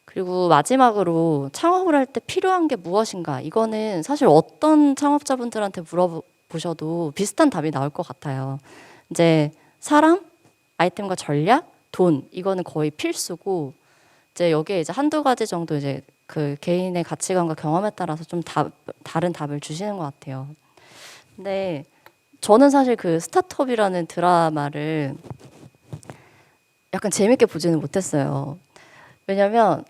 그리고 마지막으로 창업을 할 때 필요한 게 무엇인가? 이거는 사실 어떤 창업자분들한테 물어보셔도 비슷한 답이 나올 것 같아요. 이제 사람, 아이템과 전략, 돈 이거는 거의 필수고 이제 여기에 이제 한두 가지 정도 이제 그 개인의 가치관과 경험에 따라서 좀 다른 답을 주시는 것 같아요. 근데 저는 사실 그 스타트업이라는 드라마를 약간 재밌게 보지는 못했어요. 왜냐면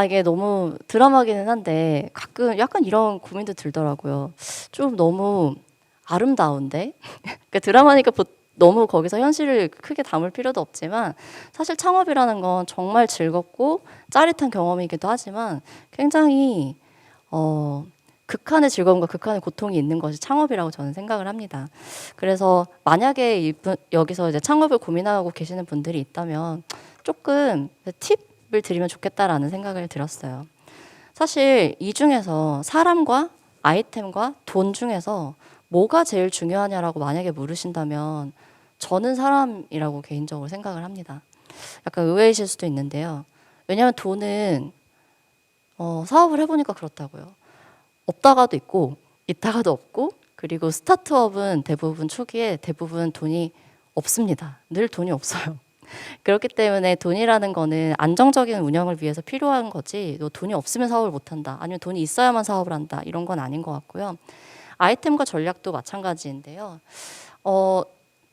이게 너무 드라마기는 한데 가끔 약간 이런 고민도 들더라고요. 좀 너무 아름다운데? 그러니까 드라마니까 너무 거기서 현실을 크게 담을 필요도 없지만 사실 창업이라는 건 정말 즐겁고 짜릿한 경험이기도 하지만 굉장히 극한의 즐거움과 극한의 고통이 있는 것이 창업이라고 저는 생각을 합니다. 그래서 만약에 여기서 이제 창업을 고민하고 계시는 분들이 있다면 조금 팁을 드리면 좋겠다라는 생각을 들었어요. 사실 이 중에서 사람과 아이템과 돈 중에서 뭐가 제일 중요하냐라고 만약에 물으신다면 저는 사람이라고 개인적으로 생각을 합니다. 약간 의외이실 수도 있는데요. 왜냐하면 돈은 사업을 해보니까 그렇다고요. 없다가도 있고 있다가도 없고 그리고 스타트업은 대부분 초기에 대부분 돈이 없습니다. 늘 돈이 없어요. 그렇기 때문에 돈이라는 거는 안정적인 운영을 위해서 필요한 거지 너 돈이 없으면 사업을 못한다 아니면 돈이 있어야만 사업을 한다 이런 건 아닌 것 같고요. 아이템과 전략도 마찬가지인데요.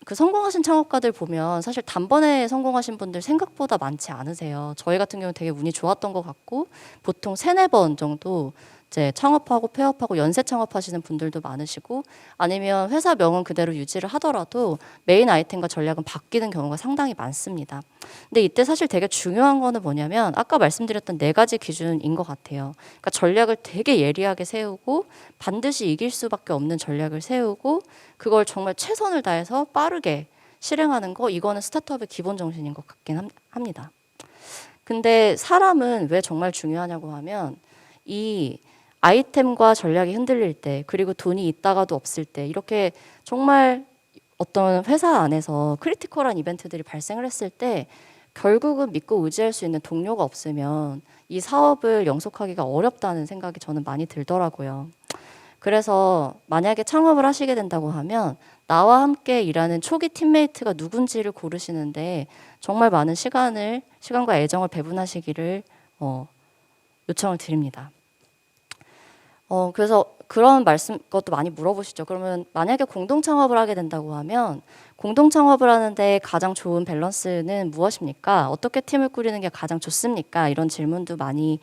그 성공하신 창업가들 보면 사실 단번에 성공하신 분들 생각보다 많지 않으세요. 저희 같은 경우는 되게 운이 좋았던 것 같고 보통 3-4번 정도 이제 창업하고 폐업하고 연쇄 창업하시는 분들도 많으시고 아니면 회사 명은 그대로 유지를 하더라도 메인 아이템과 전략은 바뀌는 경우가 상당히 많습니다. 근데 이때 사실 되게 중요한 거는 뭐냐면 아까 말씀드렸던 4가지 기준인 것 같아요. 그러니까 전략을 되게 예리하게 세우고 반드시 이길 수밖에 없는 전략을 세우고 그걸 정말 최선을 다해서 빠르게 실행하는 거 이거는 스타트업의 기본 정신인 것 같긴 합니다. 근데 사람은 왜 정말 중요하냐고 하면 이 아이템과 전략이 흔들릴 때 그리고 돈이 있다가도 없을 때 이렇게 정말 어떤 회사 안에서 크리티컬한 이벤트들이 발생을 했을 때 결국은 믿고 의지할 수 있는 동료가 없으면 이 사업을 영속하기가 어렵다는 생각이 저는 많이 들더라고요. 그래서 만약에 창업을 하시게 된다고 하면 나와 함께 일하는 초기 팀메이트가 누군지를 고르시는데 정말 많은 시간과 애정을 배분하시기를 요청을 드립니다. 그래서 그런 것도 많이 물어보시죠. 그러면 만약에 공동 창업을 하게 된다고 하면 공동 창업을 하는데 가장 좋은 밸런스는 무엇입니까? 어떻게 팀을 꾸리는 게 가장 좋습니까? 이런 질문도 많이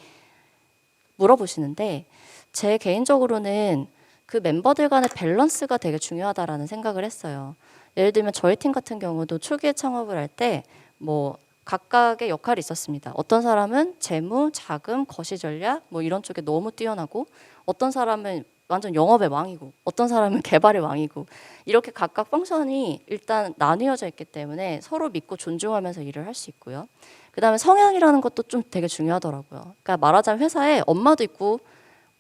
물어보시는데 제 개인적으로는 그 멤버들 간의 밸런스가 되게 중요하다라는 생각을 했어요. 예를 들면 저희 팀 같은 경우도 초기에 창업을 할 때 뭐 각각의 역할이 있었습니다. 어떤 사람은 재무, 자금, 거시 전략 뭐 이런 쪽에 너무 뛰어나고 어떤 사람은 완전 영업의 왕이고 어떤 사람은 개발의 왕이고 이렇게 각각 펑션이 일단 나뉘어져 있기 때문에 서로 믿고 존중하면서 일을 할 수 있고요. 그다음에 성향이라는 것도 좀 되게 중요하더라고요. 그러니까 말하자면 회사에 엄마도 있고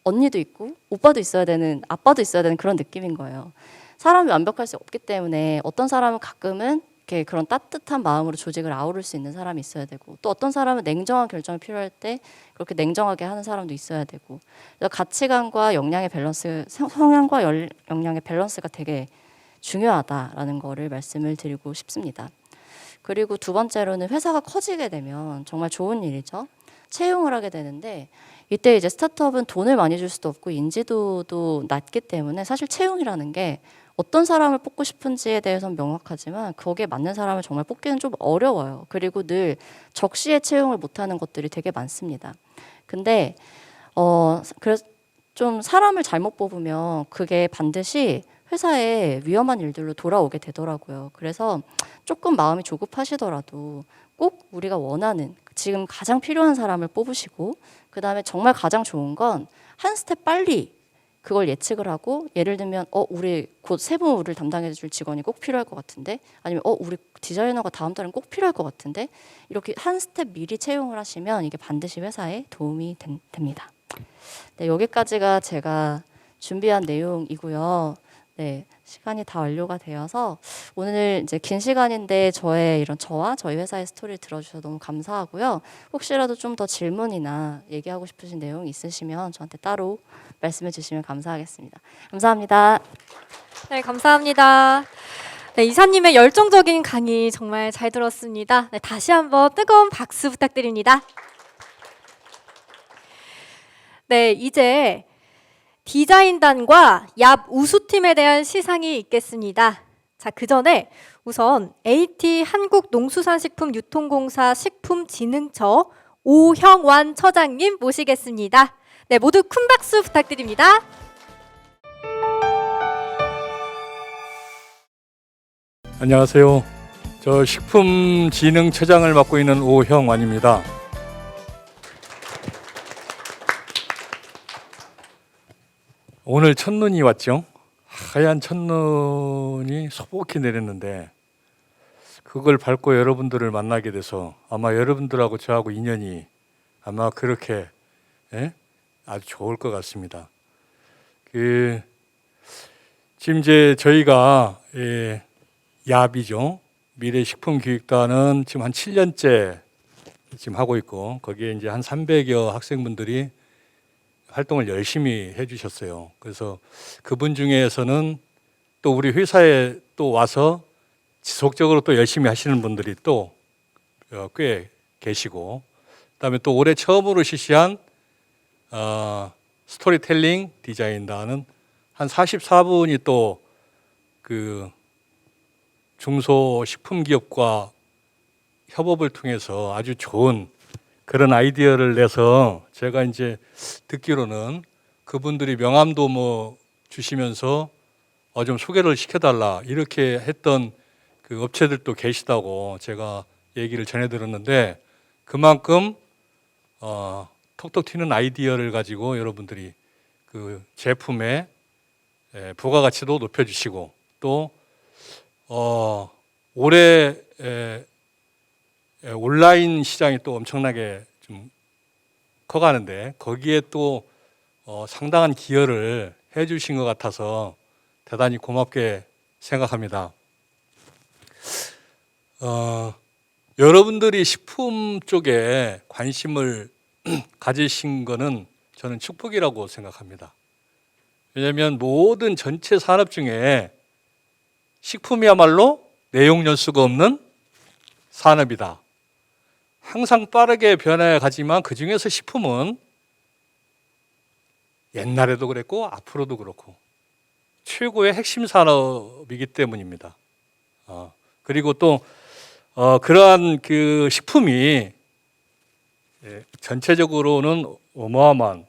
언니도 있고 오빠도 있어야 되는 아빠도 있어야 되는 그런 느낌인 거예요. 사람이 완벽할 수 없기 때문에 어떤 사람은 가끔은 이렇게 그런 따뜻한 마음으로 조직을 아우를 수 있는 사람이 있어야 되고 또 어떤 사람은 냉정한 결정이 필요할 때 그렇게 냉정하게 하는 사람도 있어야 되고 그래서 가치관과 역량의 밸런스, 성향과 역량의 밸런스가 되게 중요하다라는 거를 말씀을 드리고 싶습니다. 그리고 두 번째로는 회사가 커지게 되면 정말 좋은 일이죠. 채용을 하게 되는데 이때 이제 스타트업은 돈을 많이 줄 수도 없고 인지도도 낮기 때문에 사실 채용이라는 게 어떤 사람을 뽑고 싶은지에 대해서는 명확하지만 거기에 맞는 사람을 정말 뽑기는 좀 어려워요. 그리고 늘 적시에 채용을 못하는 것들이 되게 많습니다. 근데 그래서 좀 사람을 잘못 뽑으면 그게 반드시 회사에 위험한 일들로 돌아오게 되더라고요. 그래서 조금 마음이 조급하시더라도 꼭 우리가 원하는 지금 가장 필요한 사람을 뽑으시고 그다음에 정말 가장 좋은 건 한 스텝 빨리 그걸 예측을 하고 예를 들면 우리 곧 세무를 담당해 줄 직원이 꼭 필요할 것 같은데 아니면 우리 디자이너가 다음 달엔 꼭 필요할 것 같은데 이렇게 한 스텝 미리 채용을 하시면 이게 반드시 회사에 도움이 됩니다. 네, 여기까지가 제가 준비한 내용이고요. 네, 시간이 다 완료가 되어서 오늘 이제 긴 시간인데 저와 저희 회사의 스토리를 들어주셔서 너무 감사하고요. 혹시라도 좀 더 질문이나 얘기하고 싶으신 내용이 있으시면 저한테 따로 말씀해 주시면 감사하겠습니다. 감사합니다. 네, 감사합니다. 네, 이사님의 열정적인 강의 정말 잘 들었습니다. 네, 다시 한번 뜨거운 박수 부탁드립니다. 네, 이제 디자인단과 얍 우수팀에 대한 시상이 있겠습니다. 자, 그 전에 우선 AT 한국농수산식품유통공사 식품진흥처 오형완 처장님 모시겠습니다. 네, 모두 큰 박수 부탁드립니다. 안녕하세요. 저 식품진흥처장을 맡고 있는 오형완입니다. 오늘 첫눈이 왔죠. 하얀 첫눈이 소복히 내렸는데 그걸 밟고 여러분들을 만나게 돼서 아마 여러분들하고 저하고 인연이 아마 그렇게 아주 좋을 것 같습니다. 지금 이제 저희가 얍이죠. 미래식품교육단은 지금 한 7년째 지금 하고 있고 거기에 이제 한 300여 학생분들이 활동을 열심히 해주셨어요. 그래서 그분 중에서는 또 우리 회사에 또 와서 지속적으로 또 열심히 하시는 분들이 또 꽤 계시고, 그다음에 또 올해 처음으로 실시한 스토리텔링 디자인단은 한 44분이 또 그 중소식품기업과 협업을 통해서 아주 좋은 그런 아이디어를 내서 제가 이제 듣기로는 그분들이 명함도 뭐 주시면서 좀 소개를 시켜달라 이렇게 했던 그 업체들도 계시다고 제가 얘기를 전해 들었는데 그만큼 톡톡 튀는 아이디어를 가지고 여러분들이 그 제품의 부가가치도 높여주시고 또 올해 온라인 시장이 또 엄청나게 좀 커가는데 거기에 또 상당한 기여를 해주신 것 같아서 대단히 고맙게 생각합니다. 여러분들이 식품 쪽에 관심을 가지신 거는 저는 축복이라고 생각합니다. 왜냐하면 모든 전체 산업 중에 식품이야말로 내용 연수가 없는 산업이다. 항상 빠르게 변해 가지만 그 중에서 식품은 옛날에도 그랬고 앞으로도 그렇고 최고의 핵심 산업이기 때문입니다. 그리고 또 그러한 그 식품이 전체적으로는 어마어마한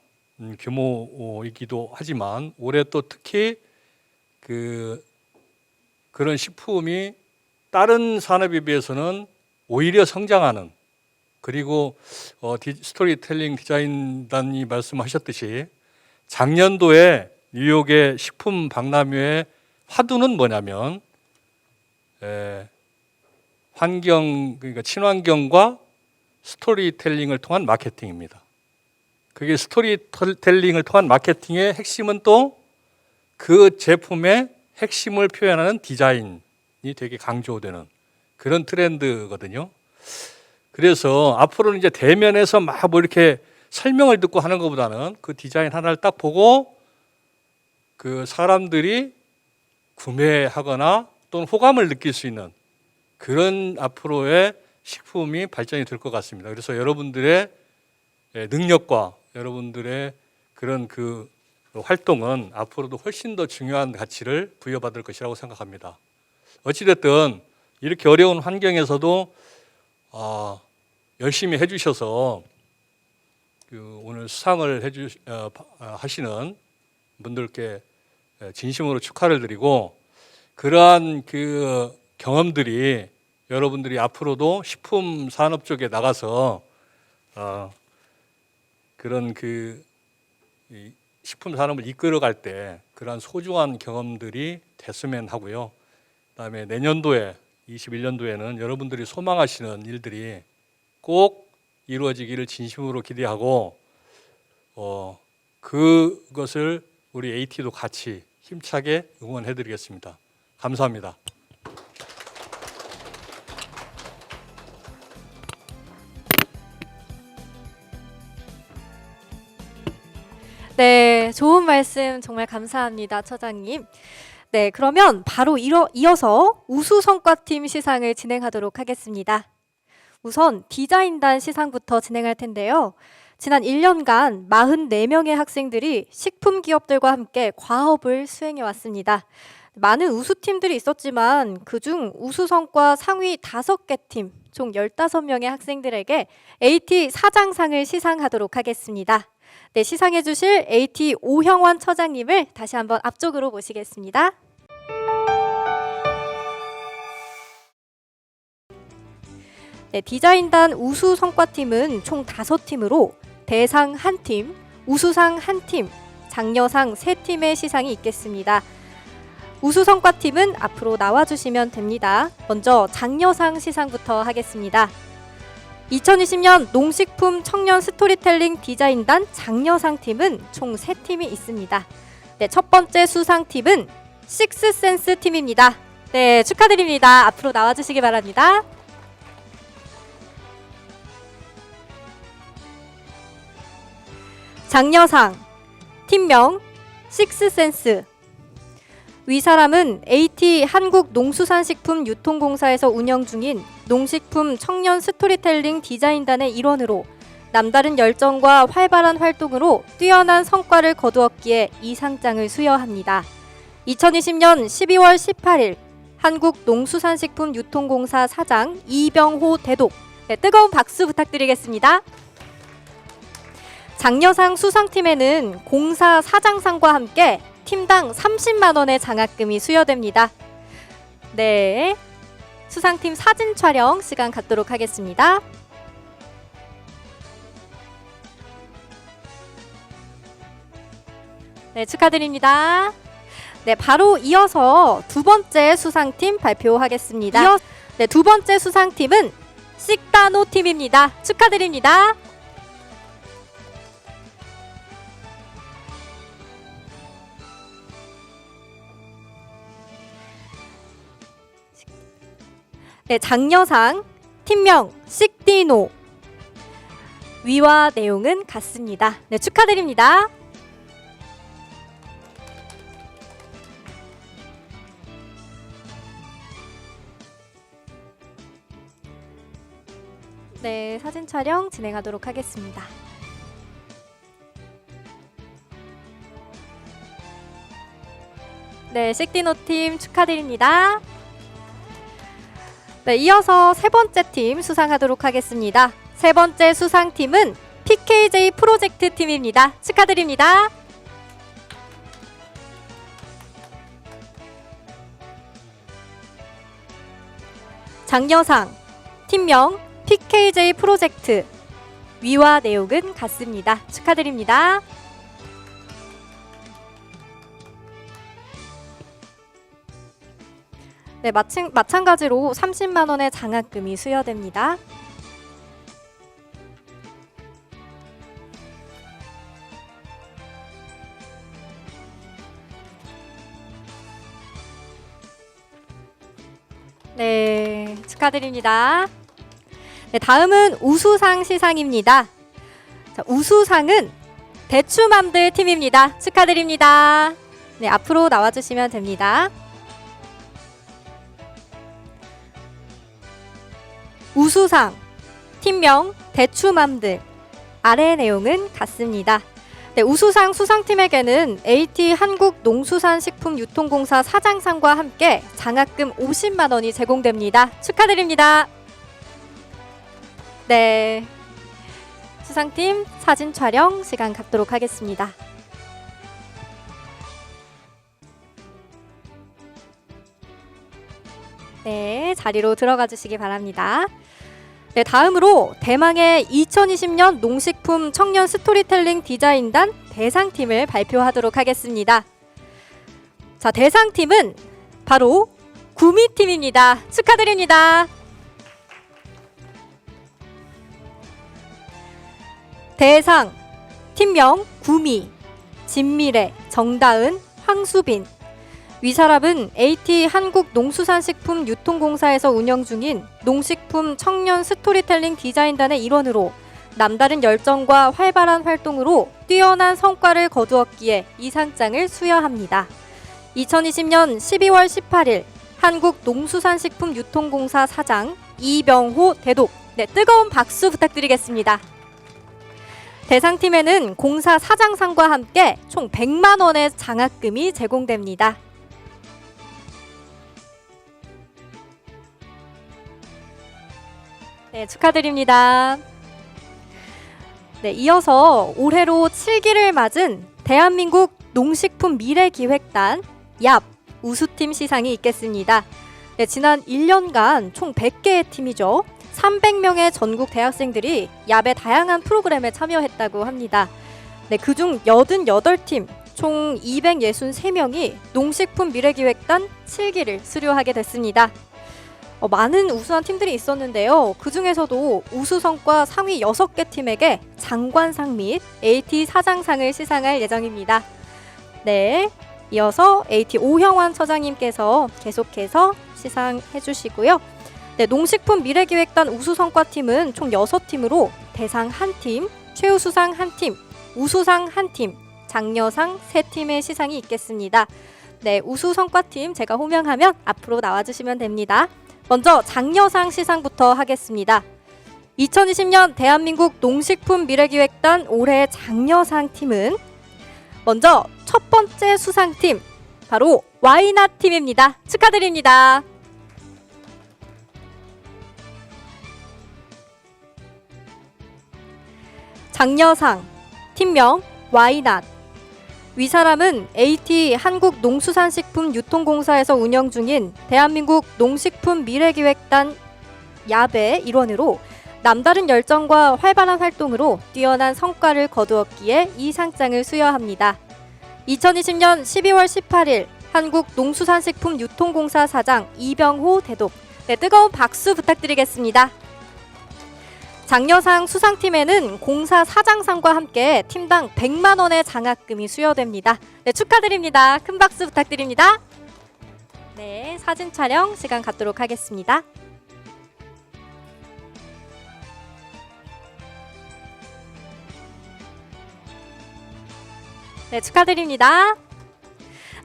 규모이기도 하지만 올해 또 특히 그런 식품이 다른 산업에 비해서는 오히려 성장하는, 그리고 스토리텔링 디자인단이 말씀하셨듯이 작년도에 뉴욕의 식품 박람회의 화두는 뭐냐면 그러니까 친환경과 스토리텔링을 통한 마케팅입니다. 그게 스토리텔링을 통한 마케팅의 핵심은 또 그 제품의 핵심을 표현하는 디자인이 되게 강조되는 그런 트렌드거든요. 그래서 앞으로는 이제 대면에서 막 뭐 이렇게 설명을 듣고 하는 것보다는 그 디자인 하나를 딱 보고 그 사람들이 구매하거나 또는 호감을 느낄 수 있는 그런 앞으로의 식품이 발전이 될 것 같습니다. 그래서 여러분들의 능력과 여러분들의 그런 그 활동은 앞으로도 훨씬 더 중요한 가치를 부여받을 것이라고 생각합니다. 어찌됐든 이렇게 어려운 환경에서도 열심히 해주셔서 오늘 수상을 하시는 분들께 진심으로 축하를 드리고, 그러한 그 경험들이 여러분들이 앞으로도 식품 산업 쪽에 나가서 그런 이 식품 산업을 이끌어갈 때 그러한 소중한 경험들이 됐으면 하고요. 그다음에 내년도에 21년도에는 여러분들이 소망하시는 일들이 꼭 이루어지기를 진심으로 기대하고 그것을 우리 AT도 같이 힘차게 응원해드리겠습니다. 감사합니다. 네, 좋은 말씀 정말 감사합니다, 처장님. 네, 그러면 바로 이어서 우수성과팀 시상을 진행하도록 하겠습니다. 우선 디자인단 시상부터 진행할 텐데요. 지난 1년간 44명의 학생들이 식품 기업들과 함께 과업을 수행해 왔습니다. 많은 우수팀들이 있었지만 그중 우수성과 상위 5개 팀, 총 15명의 학생들에게 AT 사장상을 시상하도록 하겠습니다. 네, 시상해 주실 AT 오형환 처장님을 다시 한번 앞쪽으로 모시겠습니다. 네, 디자인단 우수성과팀은 총 5팀으로 대상 1팀, 우수상 1팀, 장려상 3팀의 시상이 있겠습니다. 우수성과팀은 앞으로 나와주시면 됩니다. 먼저 장려상 시상부터 하겠습니다. 2020년 농식품 청년 스토리텔링 디자인단 장려상 팀은 총 3팀이 있습니다. 네, 첫 번째 수상팀은 식스센스 팀입니다. 네, 축하드립니다. 앞으로 나와주시기 바랍니다. 장려상 팀명 식스센스. 위 사람은 AT 한국농수산식품유통공사에서 운영 중인 농식품 청년 스토리텔링 디자인단의 일원으로 남다른 열정과 활발한 활동으로 뛰어난 성과를 거두었기에 이 상장을 수여합니다. 2020년 12월 18일 한국농수산식품유통공사 사장 이병호 대독. 네, 뜨거운 박수 부탁드리겠습니다. 장려상 수상팀에는 공사 사장상과 함께 팀당 30만 원의 장학금이 수여됩니다. 네, 수상팀 사진 촬영 시간 갖도록 하겠습니다. 네, 축하드립니다. 네, 바로 이어서 두 번째 수상팀 발표하겠습니다. 네, 두 번째 수상팀은 식다노 팀입니다. 축하드립니다. 네, 장려상 팀명 식디노. 위와 내용은 같습니다. 네, 축하드립니다. 네, 사진 촬영 진행하도록 하겠습니다. 네, 식디노 팀 축하드립니다. 네, 이어서 세 번째 팀 수상하도록 하겠습니다. 세 번째 수상팀은 PKJ 프로젝트 팀입니다. 축하드립니다. 장려상, 팀명 PKJ 프로젝트, 위와 내용은 같습니다. 축하드립니다. 네, 마찬가지로 30만 원의 장학금이 수여됩니다. 네, 축하드립니다. 네, 다음은 우수상 시상입니다. 자, 우수상은 대추맘들 팀입니다. 축하드립니다. 네, 앞으로 나와주시면 됩니다. 우수상, 팀명 대추맘들, 아래 내용은 같습니다. 네, 우수상 수상팀에게는 AT 한국농수산식품유통공사 사장상과 함께 장학금 50만 원이 제공됩니다. 축하드립니다. 네, 수상팀 사진 촬영 시간 갖도록 하겠습니다. 네, 자리로 들어가 주시기 바랍니다. 네, 다음으로 대망의 2020년 농식품 청년 스토리텔링 디자인단 대상팀을 발표하도록 하겠습니다. 자, 대상팀은 바로 구미팀입니다. 축하드립니다. 대상, 팀명 구미, 진미래, 정다은, 황수빈. 위사람은 AT 한국농수산식품유통공사에서 운영 중인 농식품 청년 스토리텔링 디자인단의 일원으로 남다른 열정과 활발한 활동으로 뛰어난 성과를 거두었기에 이 상장을 수여합니다. 2020년 12월 18일 한국농수산식품유통공사 사장 이병호 대독. 네, 뜨거운 박수 부탁드리겠습니다. 대상팀에는 공사 사장상과 함께 총 100만 원의 장학금이 제공됩니다. 네, 축하드립니다. 네, 이어서 올해로 7기를 맞은 대한민국 농식품 미래기획단 얍 우수팀 시상이 있겠습니다. 네, 지난 1년간 총 100개의 팀이죠. 300명의 전국 대학생들이 얍의 다양한 프로그램에 참여했다고 합니다. 네, 그중 88팀, 총 263명이 농식품 미래기획단 7기를 수료하게 됐습니다. 많은 우수한 팀들이 있었는데요. 그 중에서도 우수성과 상위 6개 팀에게 장관상 및 AT 사장상을 시상할 예정입니다. 네, 이어서 AT 오형환 처장님께서 계속해서 시상해 주시고요. 네, 농식품 미래기획단 우수성과팀은 총 6팀으로 대상 1팀, 최우수상 1팀, 우수상 1팀, 장려상 3팀의 시상이 있겠습니다. 네, 우수성과팀 제가 호명하면 앞으로 나와주시면 됩니다. 먼저 장려상 시상부터 하겠습니다. 2020년 대한민국 농식품 미래기획단 올해 장려상 팀은 먼저 첫 번째 수상팀, 바로 와이낫 팀입니다. 축하드립니다. 장려상, 팀명 와이낫. 위사람은 AT 한국농수산식품유통공사에서 운영 중인 대한민국 농식품 미래기획단 얍의 일원으로 남다른 열정과 활발한 활동으로 뛰어난 성과를 거두었기에 이 상장을 수여합니다. 2020년 12월 18일 한국농수산식품유통공사 사장 이병호 대독. 네, 뜨거운 박수 부탁드리겠습니다. 장려상 수상팀에는 공사 사장상과 함께 팀당 100만 원의 장학금이 수여됩니다. 네, 축하드립니다. 큰 박수 부탁드립니다. 네, 사진 촬영 시간 갖도록 하겠습니다. 네, 축하드립니다.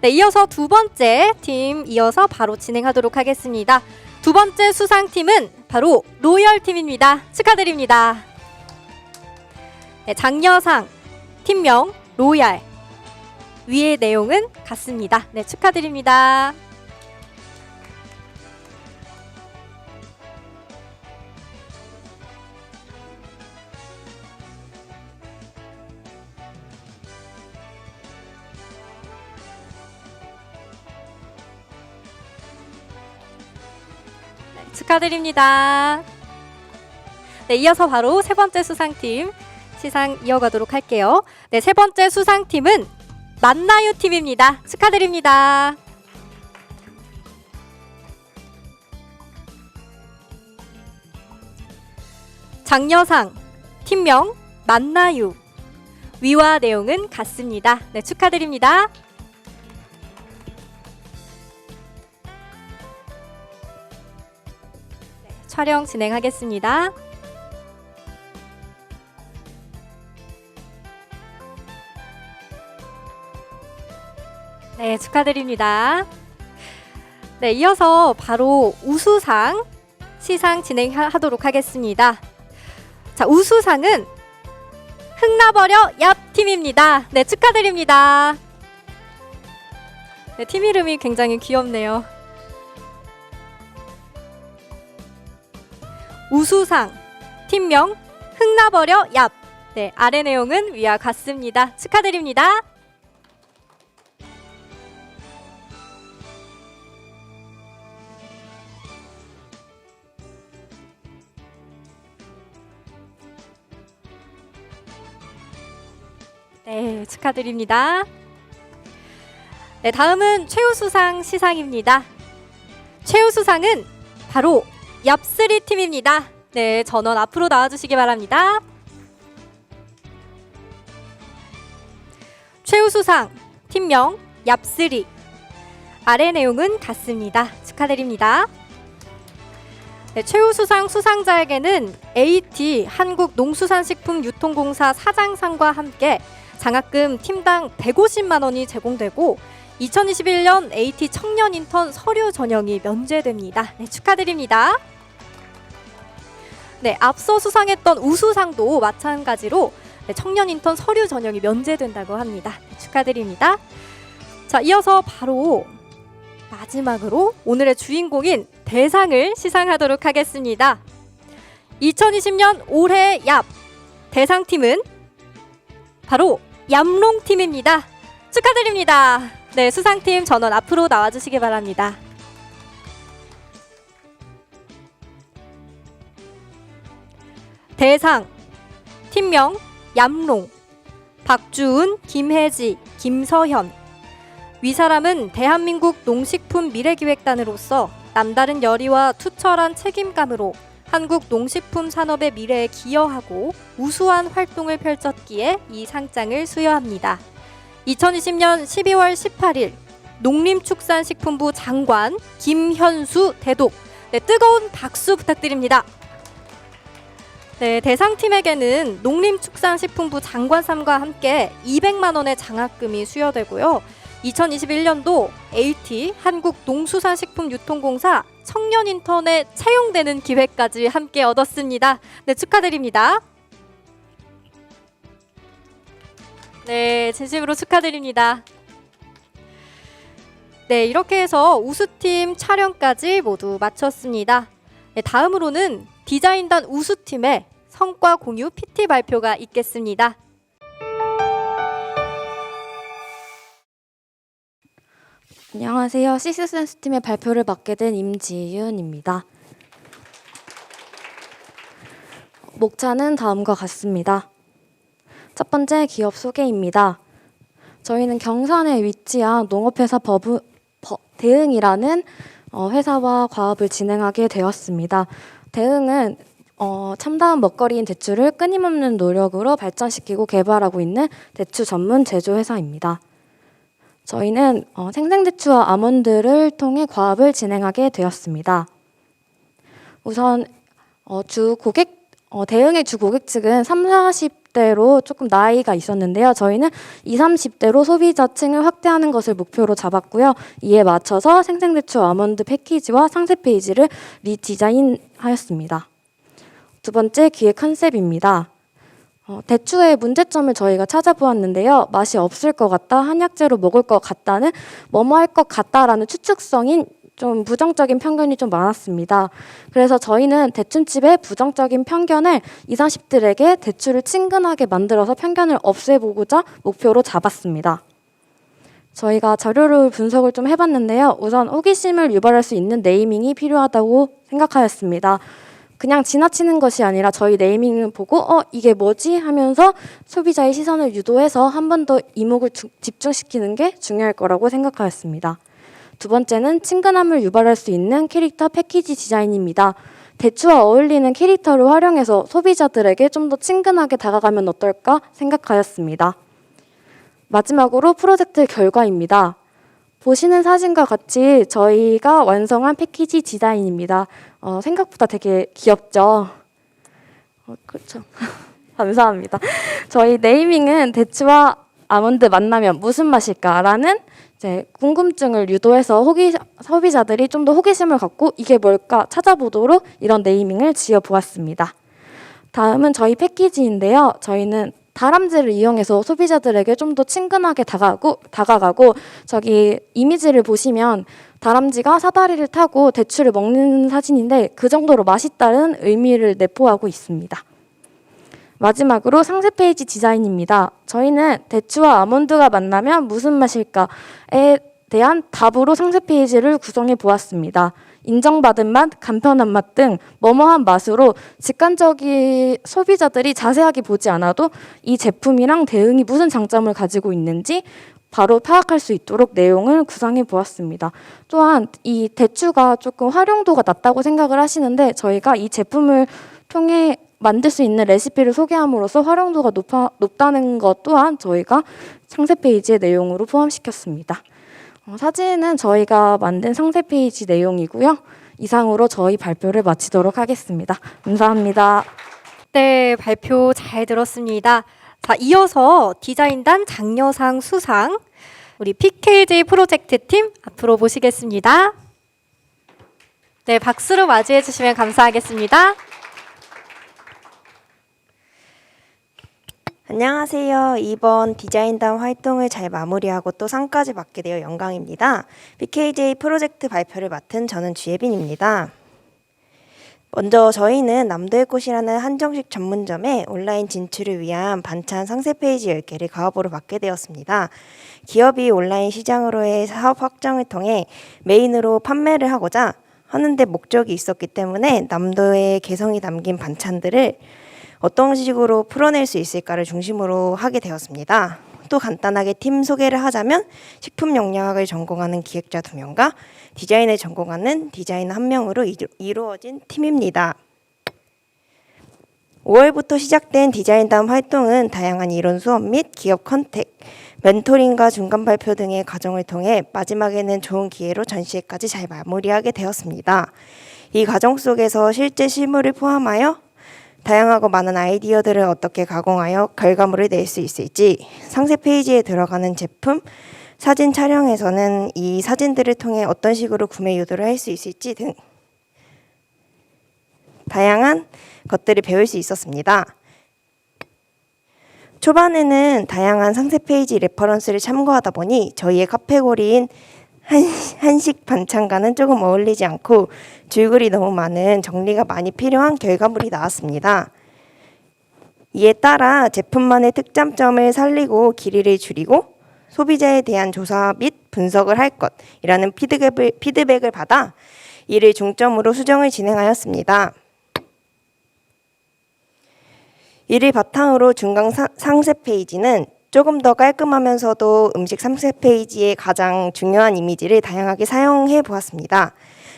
네, 이어서 두 번째 팀 이어서 바로 진행하도록 하겠습니다. 두 번째 수상팀은 바로 로열팀입니다. 축하드립니다. 네, 장려상, 팀명 로얄. 위의 내용은 같습니다. 네, 축하드립니다. 네, 축하드립니다. 네, 이어서 바로 세 번째 수상팀 시상 이어가도록 할게요. 네, 세 번째 수상팀은 만나유 팀입니다. 축하드립니다. 장려상 팀명 만나유, 위와 내용은 같습니다. 네, 축하드립니다. 네, 촬영 진행하겠습니다. 네, 축하드립니다. 네, 이어서 바로 우수상 시상 진행하도록 하겠습니다. 자, 우수상은 흥나버려 얍 팀입니다. 네, 축하드립니다. 네, 팀 이름이 굉장히 귀엽네요. 우수상 팀명 흥나버려 얍. 네, 아래 내용은 위와 같습니다. 축하드립니다. 네, 축하드립니다. 네, 다음은 최우수상 시상입니다. 최우수상은 바로 얍3 팀입니다. 네, 전원 앞으로 나와주시기 바랍니다. 최우수상 팀명 얍3, 아래 내용은 같습니다. 축하드립니다. 네, 최우수상 수상자에게는 AT 한국농수산식품유통공사 사장상과 함께 장학금 팀당 150만 원이 제공되고 2021년 AT 청년 인턴 서류 전형이 면제됩니다. 네, 축하드립니다. 네, 앞서 수상했던 우수상도 마찬가지로 청년 인턴 서류 전형이 면제된다고 합니다. 네, 축하드립니다. 자, 이어서 바로 마지막으로 오늘의 주인공인 대상을 시상하도록 하겠습니다. 2020년 올해 얍 대상팀은 바로 얌롱팀입니다. 축하드립니다. 네, 수상팀 전원 앞으로 나와주시기 바랍니다. 대상 팀명 얌롱, 박주은, 김혜지, 김서현. 위사람은 대한민국 농식품 미래기획단으로서 남다른 열의와 투철한 책임감으로 한국 농식품 산업의 미래에 기여하고 우수한 활동을 펼쳤기에 이 상장을 수여합니다. 2020년 12월 18일 농림축산식품부 장관 김현수 대독. 네, 뜨거운 박수 부탁드립니다. 네, 대상팀에게는 농림축산식품부 장관상과 함께 200만 원의 장학금이 수여되고요. 2021년도 AT 한국농수산식품유통공사 청년 인턴에 채용되는 기회까지 함께 얻었습니다. 네, 축하드립니다. 네, 진심으로 축하드립니다. 네, 이렇게 해서 우수팀 촬영까지 모두 마쳤습니다. 네, 다음으로는 디자인단 우수팀의 성과 공유 PT 발표가 있겠습니다. 안녕하세요. 식스센스 팀의 발표를 맡게 된 임지윤입니다. 목차는 다음과 같습니다. 첫 번째 기업 소개입니다. 저희는 경산에 위치한 농업회사 대응이라는 회사와 과업을 진행하게 되었습니다. 대응은 참다운 먹거리인 대추를 끊임없는 노력으로 발전시키고 개발하고 있는 대추 전문 제조회사입니다. 저희는 생생대추와 아몬드를 통해 과업을 진행하게 되었습니다. 우선 대응의 주 고객 측은 30, 40대로 조금 나이가 있었는데요. 저희는 20, 30대로 소비자층을 확대하는 것을 목표로 잡았고요. 이에 맞춰서 생생대추 아몬드 패키지와 상세 페이지를 리디자인하였습니다. 두 번째 기획 컨셉입니다. 대추의 문제점을 저희가 찾아보았는데요. 맛이 없을 것 같다, 한약재로 먹을 것 같다는, 뭐뭐 할 것 같다라는 추측성인 좀 부정적인 편견이 좀 많았습니다. 그래서 저희는 대추집의 부정적인 편견을 20, 30들에게 대추를 친근하게 만들어서 편견을 없애보고자 목표로 잡았습니다. 저희가 자료를 분석을 좀 해봤는데요. 우선 호기심을 유발할 수 있는 네이밍이 필요하다고 생각하였습니다. 그냥 지나치는 것이 아니라 저희 네이밍을 보고 이게 뭐지? 하면서 소비자의 시선을 유도해서 한 번 더 이목을 집중시키는 게 중요할 거라고 생각하였습니다. 두 번째는 친근함을 유발할 수 있는 캐릭터 패키지 디자인입니다. 대추와 어울리는 캐릭터를 활용해서 소비자들에게 좀 더 친근하게 다가가면 어떨까 생각하였습니다. 마지막으로 프로젝트 결과입니다. 보시는 사진과 같이 저희가 완성한 패키지 디자인입니다. 생각보다 되게 귀엽죠? 그렇죠. 감사합니다. 저희 네이밍은 대추와 아몬드 만나면 무슨 맛일까라는 이제 궁금증을 유도해서 소비자들이 좀 더 호기심을 갖고 이게 뭘까 찾아보도록 이런 네이밍을 지어보았습니다. 다음은 저희 패키지인데요. 저희는 다람쥐를 이용해서 소비자들에게 좀 더 친근하게 다가가고 저기 이미지를 보시면 다람쥐가 사다리를 타고 대추를 먹는 사진인데 그 정도로 맛있다는 의미를 내포하고 있습니다. 마지막으로 상세 페이지 디자인입니다. 저희는 대추와 아몬드가 만나면 무슨 맛일까에 대한 답으로 상세 페이지를 구성해 보았습니다. 인정받은 맛, 간편한 맛 등 뭐뭐한 맛으로 직관적인 소비자들이 자세하게 보지 않아도 이 제품이랑 대응이 무슨 장점을 가지고 있는지 바로 파악할 수 있도록 내용을 구성해 보았습니다. 또한 이 대추가 조금 활용도가 낮다고 생각을 하시는데 저희가 이 제품을 통해 만들 수 있는 레시피를 소개함으로써 활용도가 높다는 것 또한 저희가 상세 페이지의 내용으로 포함시켰습니다. 사진은 저희가 만든 상세 페이지 내용이고요. 이상으로 저희 발표를 마치도록 하겠습니다. 감사합니다. 네, 발표 잘 들었습니다. 자, 이어서 디자인단 장려상 수상 우리 PKJ 프로젝트 팀 앞으로 모시겠습니다. 네, 박수로 맞이해 주시면 감사하겠습니다. 안녕하세요. 이번 디자인단 활동을 잘 마무리하고 또 상까지 받게 되어 영광입니다. PKJ 프로젝트 발표를 맡은 저는 주예빈입니다. 먼저 저희는 남도의 꽃이라는 한정식 전문점에 온라인 진출을 위한 반찬 상세 페이지 10개를 가업으로 받게 되었습니다. 기업이 온라인 시장으로의 사업 확장을 통해 메인으로 판매를 하고자 하는데 목적이 있었기 때문에 남도의 개성이 담긴 반찬들을 어떤 식으로 풀어낼 수 있을까를 중심으로 하게 되었습니다. 또 간단하게 팀 소개를 하자면 식품 영양학을 전공하는 기획자 2명과 디자인을 전공하는 디자이너 1명으로 이루어진 팀입니다. 5월부터 시작된 디자인단 활동은 다양한 이론 수업 및 기업 컨택, 멘토링과 중간 발표 등의 과정을 통해 마지막에는 좋은 기회로 전시회까지 잘 마무리하게 되었습니다. 이 과정 속에서 실제 실물을 포함하여 다양하고 많은 아이디어들을 어떻게 가공하여 결과물을 낼 수 있을지, 상세 페이지에 들어가는 제품, 사진 촬영에서는 이 사진들을 통해 어떤 식으로 구매 유도를 할 수 있을지 등 다양한 것들을 배울 수 있었습니다. 초반에는 다양한 상세 페이지 레퍼런스를 참고하다 보니 저희의 카테고리인 한식 반찬과는 조금 어울리지 않고 줄글이 너무 많은 정리가 많이 필요한 결과물이 나왔습니다. 이에 따라 제품만의 특장점을 살리고 길이를 줄이고 소비자에 대한 조사 및 분석을 할 것이라는 피드백을 받아 이를 중점으로 수정을 진행하였습니다. 이를 바탕으로 중간 상세 페이지는 조금 더 깔끔하면서도 음식 상세 페이지의 가장 중요한 이미지를 다양하게 사용해 보았습니다.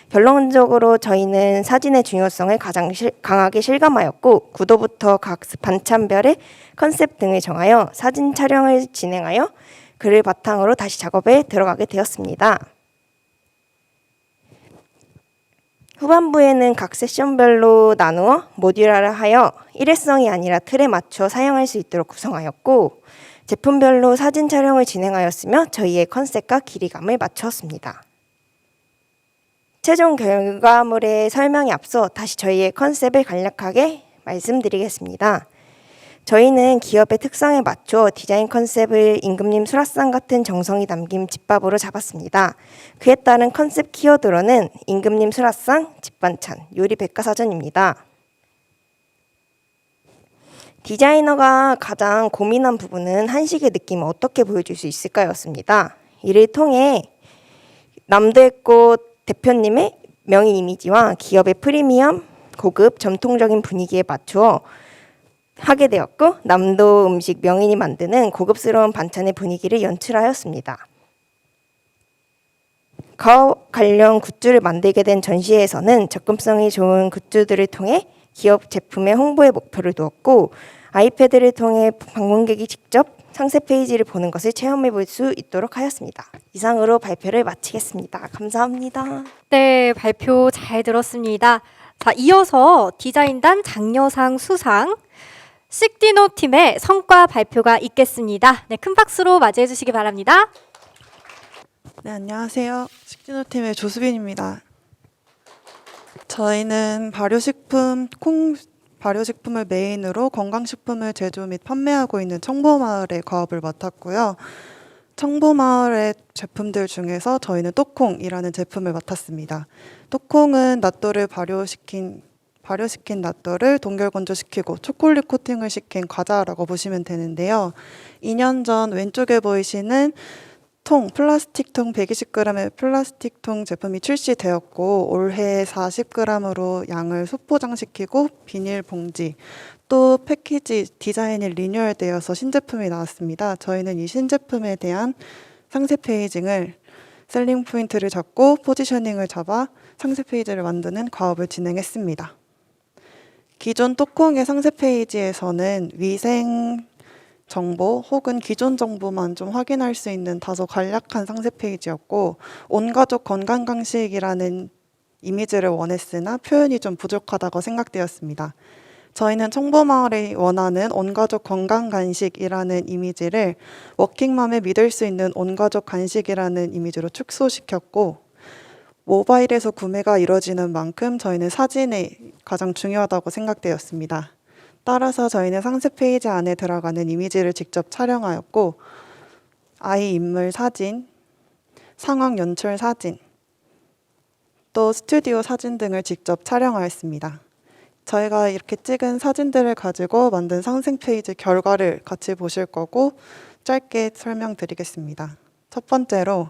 결론적으로 저희는 사진의 중요성을 가장 강하게 실감하였고 구도부터 각 반찬별의 컨셉 등을 정하여 사진 촬영을 진행하여 그를 바탕으로 다시 작업에 들어가게 되었습니다. 후반부에는 각 세션별로 나누어 모듈화하여 일회성이 아니라 틀에 맞춰 사용할 수 있도록 구성하였고 제품별로 사진 촬영을 진행하였으며 저희의 컨셉과 길이감을 맞추었습니다. 최종 결과물의 설명에 앞서 다시 저희의 컨셉을 간략하게 말씀드리겠습니다. 저희는 기업의 특성에 맞춰 디자인 컨셉을 임금님 수라상 같은 정성이 담긴 집밥으로 잡았습니다. 그에 따른 컨셉 키워드로는 임금님 수라상, 집반찬, 요리 백과사전입니다. 디자이너가 가장 고민한 부분은 한식의 느낌을 어떻게 보여줄 수 있을까였습니다. 이를 통해 남도의 꽃 대표님의 명인 이미지와 기업의 프리미엄, 고급, 전통적인 분위기에 맞추어 하게 되었고 남도 음식 명인이 만드는 고급스러운 반찬의 분위기를 연출하였습니다. 가업 관련 굿즈를 만들게 된 전시회에서는 접근성이 좋은 굿즈들을 통해 기업 제품의 홍보에 목표를 두었고 아이패드를 통해 방문객이 직접 상세 페이지를 보는 것을 체험해 볼 수 있도록 하였습니다. 이상으로 발표를 마치겠습니다. 감사합니다. 네, 발표 잘 들었습니다. 자, 이어서 디자인단 장려상 수상 식디노 팀의 성과 발표가 있겠습니다. 네, 큰 박수로 맞이해 주시기 바랍니다. 네, 안녕하세요. 식진호 팀의 조수빈입니다. 저희는 발효식품을 메인으로 건강식품을 제조 및 판매하고 있는 청보마을의 과업을 맡았고요. 청보마을의 제품들 중에서 저희는 또콩이라는 제품을 맡았습니다. 또콩은 낫또를 발효시킨 낫또를 동결 건조시키고 초콜릿 코팅을 시킨 과자라고 보시면 되는데요. 2년 전 왼쪽에 보이시는 플라스틱 통 120g의 플라스틱 통 제품이 출시되었고 올해 40g으로 양을 소포장시키고 비닐 봉지 또 패키지 디자인이 리뉴얼되어서 신제품이 나왔습니다. 저희는 이 신제품에 대한 상세 페이징을 셀링 포인트를 잡고 포지셔닝을 잡아 상세 페이지를 만드는 과업을 진행했습니다. 기존 또콩의 상세 페이지에서는 위생 정보 혹은 기존 정보만 좀 확인할 수 있는 다소 간략한 상세 페이지였고 온가족 건강 간식이라는 이미지를 원했으나 표현이 좀 부족하다고 생각되었습니다. 저희는 청보마을이 원하는 온가족 건강 간식이라는 이미지를 워킹맘에 믿을 수 있는 온가족 간식이라는 이미지로 축소시켰고 모바일에서 구매가 이루어지는 만큼 저희는 사진이 가장 중요하다고 생각되었습니다. 따라서 저희는 상세 페이지 안에 들어가는 이미지를 직접 촬영하였고 아이 인물 사진, 상황 연출 사진, 또 스튜디오 사진 등을 직접 촬영하였습니다. 저희가 이렇게 찍은 사진들을 가지고 만든 상세 페이지 결과를 같이 보실 거고 짧게 설명드리겠습니다. 첫 번째로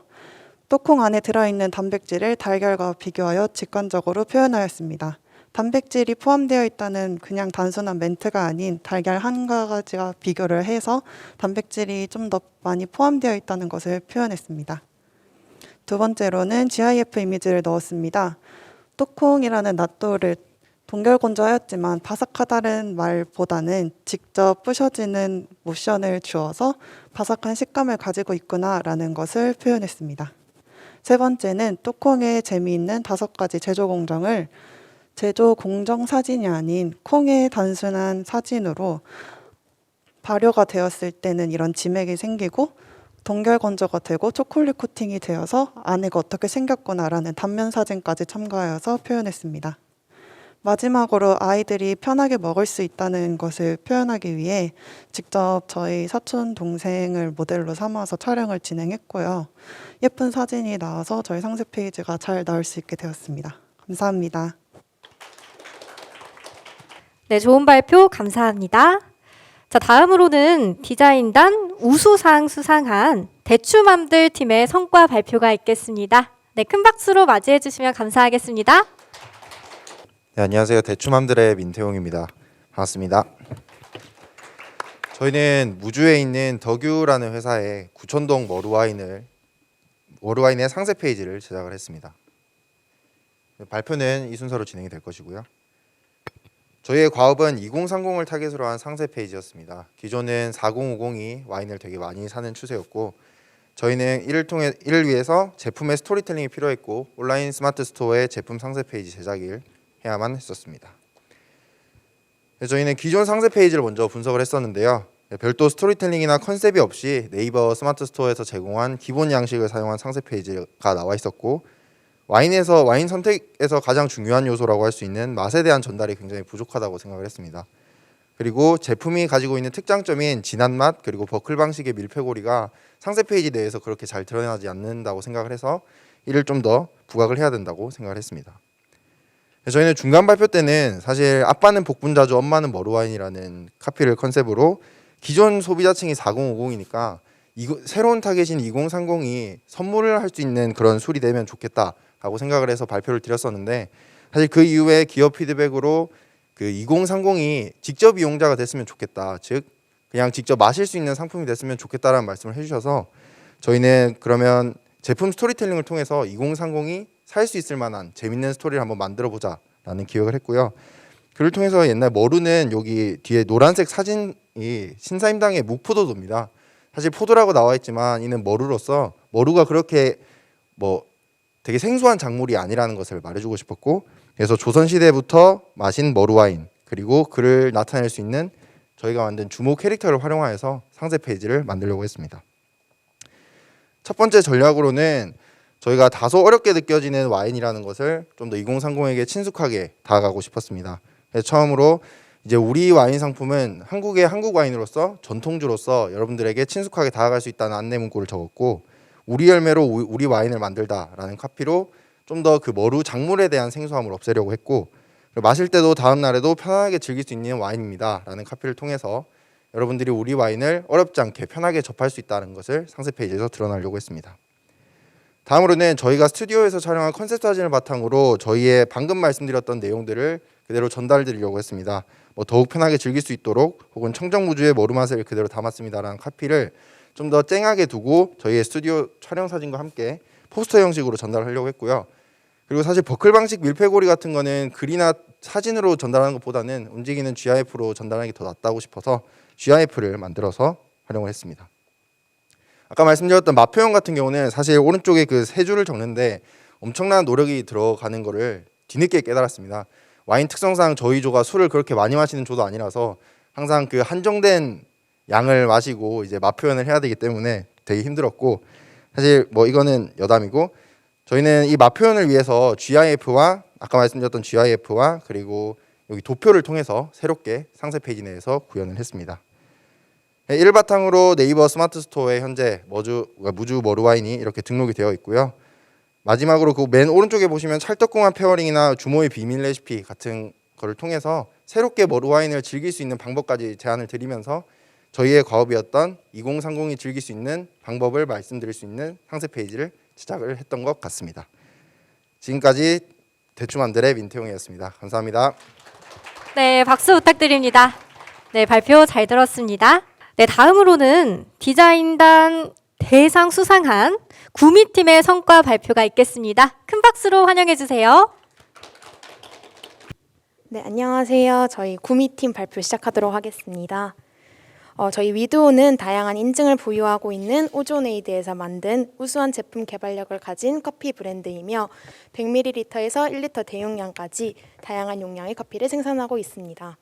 또콩 안에 들어있는 단백질을 달걀과 비교하여 직관적으로 표현하였습니다. 단백질이 포함되어 있다는 그냥 단순한 멘트가 아닌 달걀 한 가지가 비교를 해서 단백질이 좀 더 많이 포함되어 있다는 것을 표현했습니다. 두 번째로는 GIF 이미지를 넣었습니다. 또콩이라는 낫또를 동결 건조하였지만 바삭하다는 말보다는 직접 부셔지는 모션을 주어서 바삭한 식감을 가지고 있구나라는 것을 표현했습니다. 세 번째는 또콩의 재미있는 5가지 제조 공정을 제조 공정 사진이 아닌 콩의 단순한 사진으로 발효가 되었을 때는 이런 지맥이 생기고 동결 건조가 되고 초콜릿 코팅이 되어서 안에가 어떻게 생겼구나라는 단면 사진까지 첨가하여서 표현했습니다. 마지막으로 아이들이 편하게 먹을 수 있다는 것을 표현하기 위해 직접 저희 사촌 동생을 모델로 삼아서 촬영을 진행했고요. 예쁜 사진이 나와서 저희 상세 페이지가 잘 나올 수 있게 되었습니다. 감사합니다. 네, 좋은 발표 감사합니다. 자, 다음으로는 디자인단 우수상 수상한 대추맘들 팀의 성과 발표가 있겠습니다. 네, 큰 박수로 맞이해 주시면 감사하겠습니다. 네, 안녕하세요. 대추맘들의 민태용입니다. 반갑습니다. 저희는 무주에 있는 덕유라는 회사의 구천동 머루와인의 상세 페이지를 제작을 했습니다. 발표는 이 순서로 진행이 될 것이고요. 저희의 과업은 2030을 타겟으로 한 상세 페이지였습니다. 기존은 4050이 와인을 되게 많이 사는 추세였고 저희는 이를 위해서 제품의 스토리텔링이 필요했고 온라인 스마트 스토어의 제품 상세 페이지 제작을 해야만 했었습니다. 저희는 기존 상세 페이지를 먼저 분석을 했었는데요. 별도 스토리텔링이나 컨셉이 없이 네이버 스마트 스토어에서 제공한 기본 양식을 사용한 상세 페이지가 나와 있었고 와인 선택에서 가장 중요한 요소라고 할 수 있는 맛에 대한 전달이 굉장히 부족하다고 생각을 했습니다. 그리고 제품이 가지고 있는 특장점인 진한 맛 그리고 버클 방식의 밀폐고리가 상세 페이지 내에서 그렇게 잘 드러나지 않는다고 생각을 해서 이를 좀 더 부각을 해야 된다고 생각을 했습니다. 저희는 중간 발표 때는 사실 아빠는 복분자주 엄마는 머루와인이라는 카피를 컨셉으로 기존 소비자층이 4050이니까 새로운 타겟인 2030이 선물을 할 수 있는 그런 술이 되면 좋겠다라고 생각을 해서 발표를 드렸었는데, 사실 그 이후에 기업 피드백으로 그 2030이 직접 이용자가 됐으면 좋겠다, 즉 그냥 직접 마실 수 있는 상품이 됐으면 좋겠다라는 말씀을 해주셔서 저희는 그러면 제품 스토리텔링을 통해서 2030이 살 수 있을 만한 재밌는 스토리를 한번 만들어 보자라는 기획을 했고요. 그를 통해서 옛날 머루는 여기 뒤에 노란색 사진이 신사임당의 묵포도도입니다. 사실 포도라고 나와 있지만 이는 머루로서 머루가 그렇게 뭐 되게 생소한 작물이 아니라는 것을 말해주고 싶었고, 그래서 조선시대부터 마신 머루와인 그리고 그를 나타낼 수 있는 저희가 만든 주모 캐릭터를 활용하여서 상세 페이지를 만들려고 했습니다. 첫 번째 전략으로는 저희가 다소 어렵게 느껴지는 와인이라는 것을 좀 더 2030에게 친숙하게 다가가고 싶었습니다. 그래서 처음으로 이제 우리 와인 상품은 한국의 한국 와인으로서 전통주로서 여러분들에게 친숙하게 다가갈 수 있다는 안내 문구를 적었고, 우리 열매로 우리 와인을 만들다라는 카피로 좀 더 그 머루 작물에 대한 생소함을 없애려고 했고, 마실 때도 다음 날에도 편안하게 즐길 수 있는 와인입니다라는 카피를 통해서 여러분들이 우리 와인을 어렵지 않게 편하게 접할 수 있다는 것을 상세 페이지에서 드러내려고 했습니다. 다음으로는 저희가 스튜디오에서 촬영한 컨셉 사진을 바탕으로 저희의 방금 말씀드렸던 내용들을 그대로 전달드리려고 했습니다. 더욱 편하게 즐길 수 있도록 혹은 청정무주의 머루 맛을 그대로 담았습니다라는 카피를 좀 더 쨍하게 두고 저희의 스튜디오 촬영 사진과 함께 포스터 형식으로 전달하려고 했고요. 그리고 사실 버클 방식 밀폐고리 같은 거는 글이나 사진으로 전달하는 것보다는 움직이는 GIF로 전달하는 게 더 낫다고 싶어서 GIF를 만들어서 활용을 했습니다. 아까 말씀드렸던 맛 표현 같은 경우는 사실 오른쪽에 그 세 줄을 적는데 엄청난 노력이 들어가는 거를 뒤늦게 깨달았습니다. 와인 특성상 저희 조가 술을 그렇게 많이 마시는 조도 아니라서 항상 그 한정된 양을 마시고 이제 맛 표현을 해야 되기 때문에 되게 힘들었고, 사실 이거는 여담이고, 저희는 이 맛 표현을 위해서 GIF와 아까 말씀드렸던 GIF와 그리고 여기 도표를 통해서 새롭게 상세 페이지 내에서 구현을 했습니다. 이를 바탕으로 네이버 스마트 스토어에 현재 무주 머루와인이 이렇게 등록이 되어 있고요. 마지막으로 그 맨 오른쪽에 보시면 찰떡궁합 페어링이나 주모의 비밀 레시피 같은 거를 통해서 새롭게 머루와인을 즐길 수 있는 방법까지 제안을 드리면서 저희의 과업이었던 2030이 즐길 수 있는 방법을 말씀드릴 수 있는 상세 페이지를 제작을 했던 것 같습니다. 지금까지 대충한들의 민태용이었습니다. 감사합니다. 네, 박수 부탁드립니다. 네, 발표 잘 들었습니다. 네, 다음으로는 디자인단 대상 수상한 구미팀의 성과 발표가 있겠습니다. 큰 박수로 환영해 주세요. 네, 안녕하세요. 저희 구미팀 발표 시작하도록 하겠습니다. 저희 위도우는 다양한 인증을 보유하고 있는 오존에이드에서 만든 우수한 제품 개발력을 가진 커피 브랜드이며 100ml에서 1리터 대용량까지 다양한 용량의 커피를 생산하고 있습니다.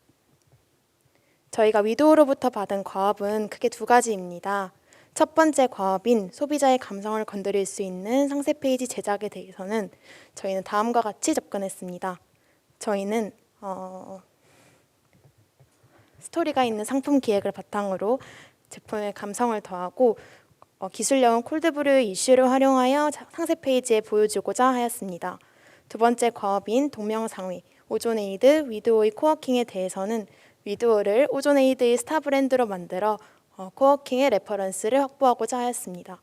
저희가 위도우로부터 받은 과업은 크게 두 가지입니다. 첫 번째 과업인 소비자의 감성을 건드릴 수 있는 상세 페이지 제작에 대해서는 저희는 다음과 같이 접근했습니다. 저희는 스토리가 있는 상품 기획을 바탕으로 제품의 감성을 더하고 기술력은 콜드브루의 이슈를 활용하여 상세 페이지에 보여주고자 하였습니다. 두 번째 과업인 동명상위 오존에이드 위도우의 코워킹에 대해서는 위도우를 오존에이드의 스타 브랜드로 만들어 코워킹의 레퍼런스를 확보하고자 하였습니다.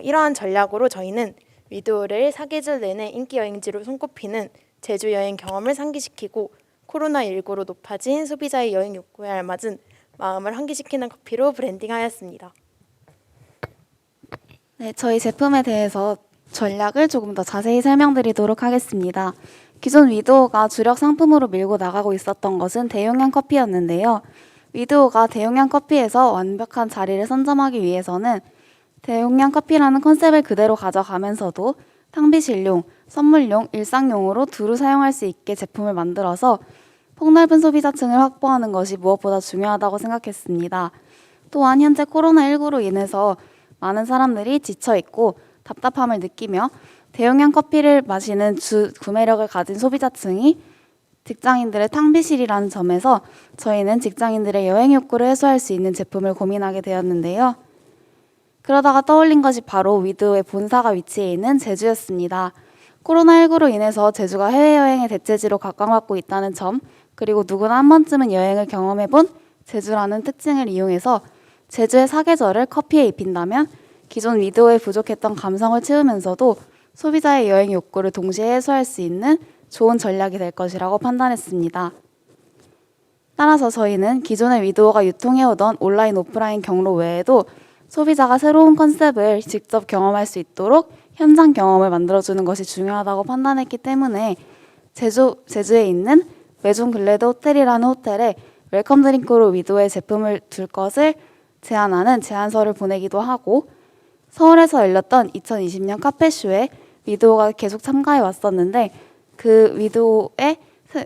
이러한 전략으로 저희는 위도우를 사계절 내내 인기 여행지로 손꼽히는 제주 여행 경험을 상기시키고 코로나19로 높아진 소비자의 여행 욕구에 알맞은 마음을 환기시키는 커피로 브랜딩하였습니다. 네, 저희 제품에 대해서 전략을 조금 더 자세히 설명드리도록 하겠습니다. 기존 위도우가 주력 상품으로 밀고 나가고 있었던 것은 대용량 커피였는데요. 위도우가 대용량 커피에서 완벽한 자리를 선점하기 위해서는 대용량 커피라는 컨셉을 그대로 가져가면서도 탕비실용, 선물용, 일상용으로 두루 사용할 수 있게 제품을 만들어서 폭넓은 소비자층을 확보하는 것이 무엇보다 중요하다고 생각했습니다. 또한 현재 코로나19로 인해서 많은 사람들이 지쳐있고 답답함을 느끼며 대용량 커피를 마시는 구매력을 가진 소비자층이 직장인들의 탕비실이라는 점에서 저희는 직장인들의 여행 욕구를 해소할 수 있는 제품을 고민하게 되었는데요. 그러다가 떠올린 것이 바로 위드오의 본사가 위치해 있는 제주였습니다. 코로나19로 인해서 제주가 해외여행의 대체지로 각광받고 있다는 점, 그리고 누구나 한 번쯤은 여행을 경험해본 제주라는 특징을 이용해서 제주의 사계절을 커피에 입힌다면 기존 위드오에 부족했던 감성을 채우면서도 소비자의 여행 욕구를 동시에 해소할 수 있는 좋은 전략이 될 것이라고 판단했습니다. 따라서 저희는 기존의 위드오가 유통해오던 온라인 오프라인 경로 외에도 소비자가 새로운 컨셉을 직접 경험할 수 있도록 현장 경험을 만들어주는 것이 중요하다고 판단했기 때문에 제주에 있는 외종 글래드 호텔이라는 호텔에 웰컴 드링크로 위드오의 제품을 둘 것을 제안하는 제안서를 보내기도 하고, 서울에서 열렸던 2020년 카페쇼에 위드오가 계속 참가해 왔었는데 그 위드오의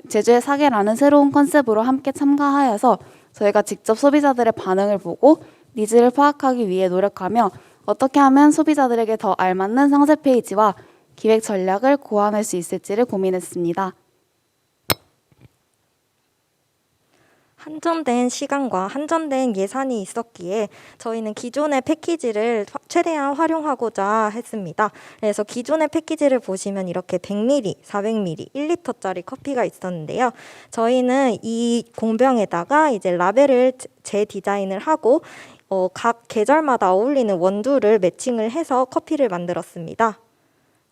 제주의 사계라는 새로운 컨셉으로 함께 참가하여서 저희가 직접 소비자들의 반응을 보고 니즈를 파악하기 위해 노력하며 어떻게 하면 소비자들에게 더 알맞는 상세 페이지와 기획 전략을 고안할 수 있을지를 고민했습니다. 한정된 시간과 한정된 예산이 있었기에 저희는 기존의 패키지를 최대한 활용하고자 했습니다. 그래서 기존의 패키지를 보시면 이렇게 100ml, 400ml, 1리터짜리 커피가 있었는데요. 저희는 이 공병에다가 이제 라벨을 재디자인을 하고 각 계절마다 어울리는 원두를 매칭을 해서 커피를 만들었습니다.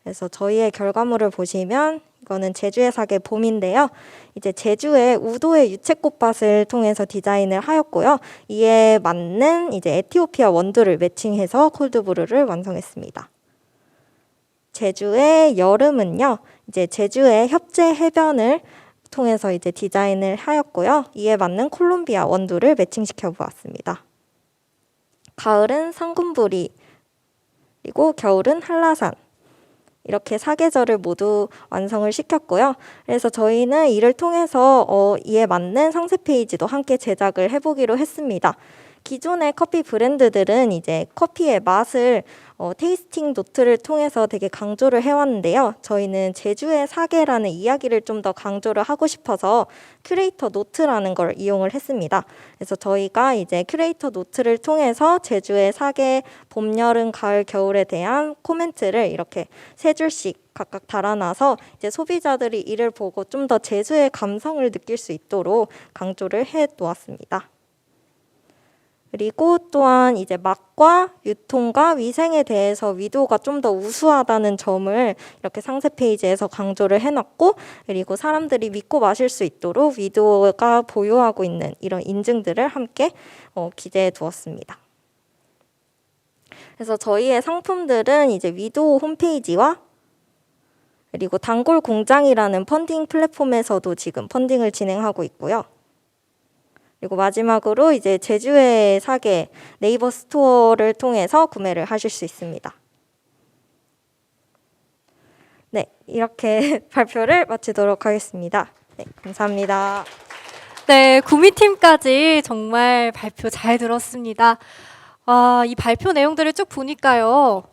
그래서 저희의 결과물을 보시면 이거는 제주의 사계 봄인데요. 이제 제주의 우도의 유채꽃밭을 통해서 디자인을 하였고요. 이에 맞는 이제 에티오피아 원두를 매칭해서 콜드브루를 완성했습니다. 제주의 여름은요. 이제 제주의 협재 해변을 통해서 이제 디자인을 하였고요. 이에 맞는 콜롬비아 원두를 매칭시켜 보았습니다. 가을은 상군부리, 그리고 겨울은 한라산. 이렇게 사계절을 모두 완성을 시켰고요. 그래서 저희는 이를 통해서 이에 맞는 상세 페이지도 함께 제작을 해보기로 했습니다. 기존의 커피 브랜드들은 이제 커피의 맛을 테이스팅 노트를 통해서 되게 강조를 해왔는데요. 저희는 제주의 사계라는 이야기를 좀 더 강조를 하고 싶어서 큐레이터 노트라는 걸 이용을 했습니다. 그래서 저희가 이제 큐레이터 노트를 통해서 제주의 사계 봄, 여름, 가을, 겨울에 대한 코멘트를 이렇게 3줄씩 각각 달아놔서 이제 소비자들이 이를 보고 좀 더 제주의 감성을 느낄 수 있도록 강조를 해 놓았습니다. 그리고 또한 이제 맛과 유통과 위생에 대해서 위도가 좀 더 우수하다는 점을 이렇게 상세 페이지에서 강조를 해놨고, 그리고 사람들이 믿고 마실 수 있도록 위도가 보유하고 있는 이런 인증들을 함께 기재해 두었습니다. 그래서 저희의 상품들은 이제 위도 홈페이지와 그리고 단골 공장이라는 펀딩 플랫폼에서도 지금 펀딩을 진행하고 있고요. 그리고 마지막으로 이제 제주의 사계 네이버 스토어를 통해서 구매를 하실 수 있습니다. 네, 이렇게 발표를 마치도록 하겠습니다. 네, 감사합니다. 네, 구미팀까지 정말 발표 잘 들었습니다. 이 발표 내용들을 쭉 보니까요.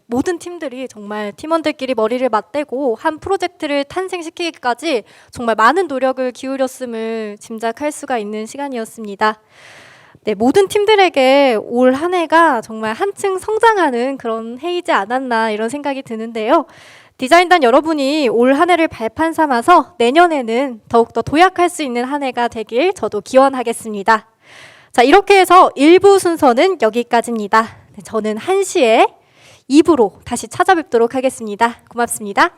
모든 팀들이 정말 팀원들끼리 머리를 맞대고 한 프로젝트를 탄생시키기까지 정말 많은 노력을 기울였음을 짐작할 수가 있는 시간이었습니다. 네, 모든 팀들에게 올 한 해가 정말 한층 성장하는 그런 해이지 않았나 이런 생각이 드는데요. 디자인단 여러분이 올 한 해를 발판 삼아서 내년에는 더욱더 도약할 수 있는 한 해가 되길 저도 기원하겠습니다. 자, 이렇게 해서 1부 순서는 여기까지입니다. 네, 저는 1시에 2부로 다시 찾아뵙도록 하겠습니다. 고맙습니다.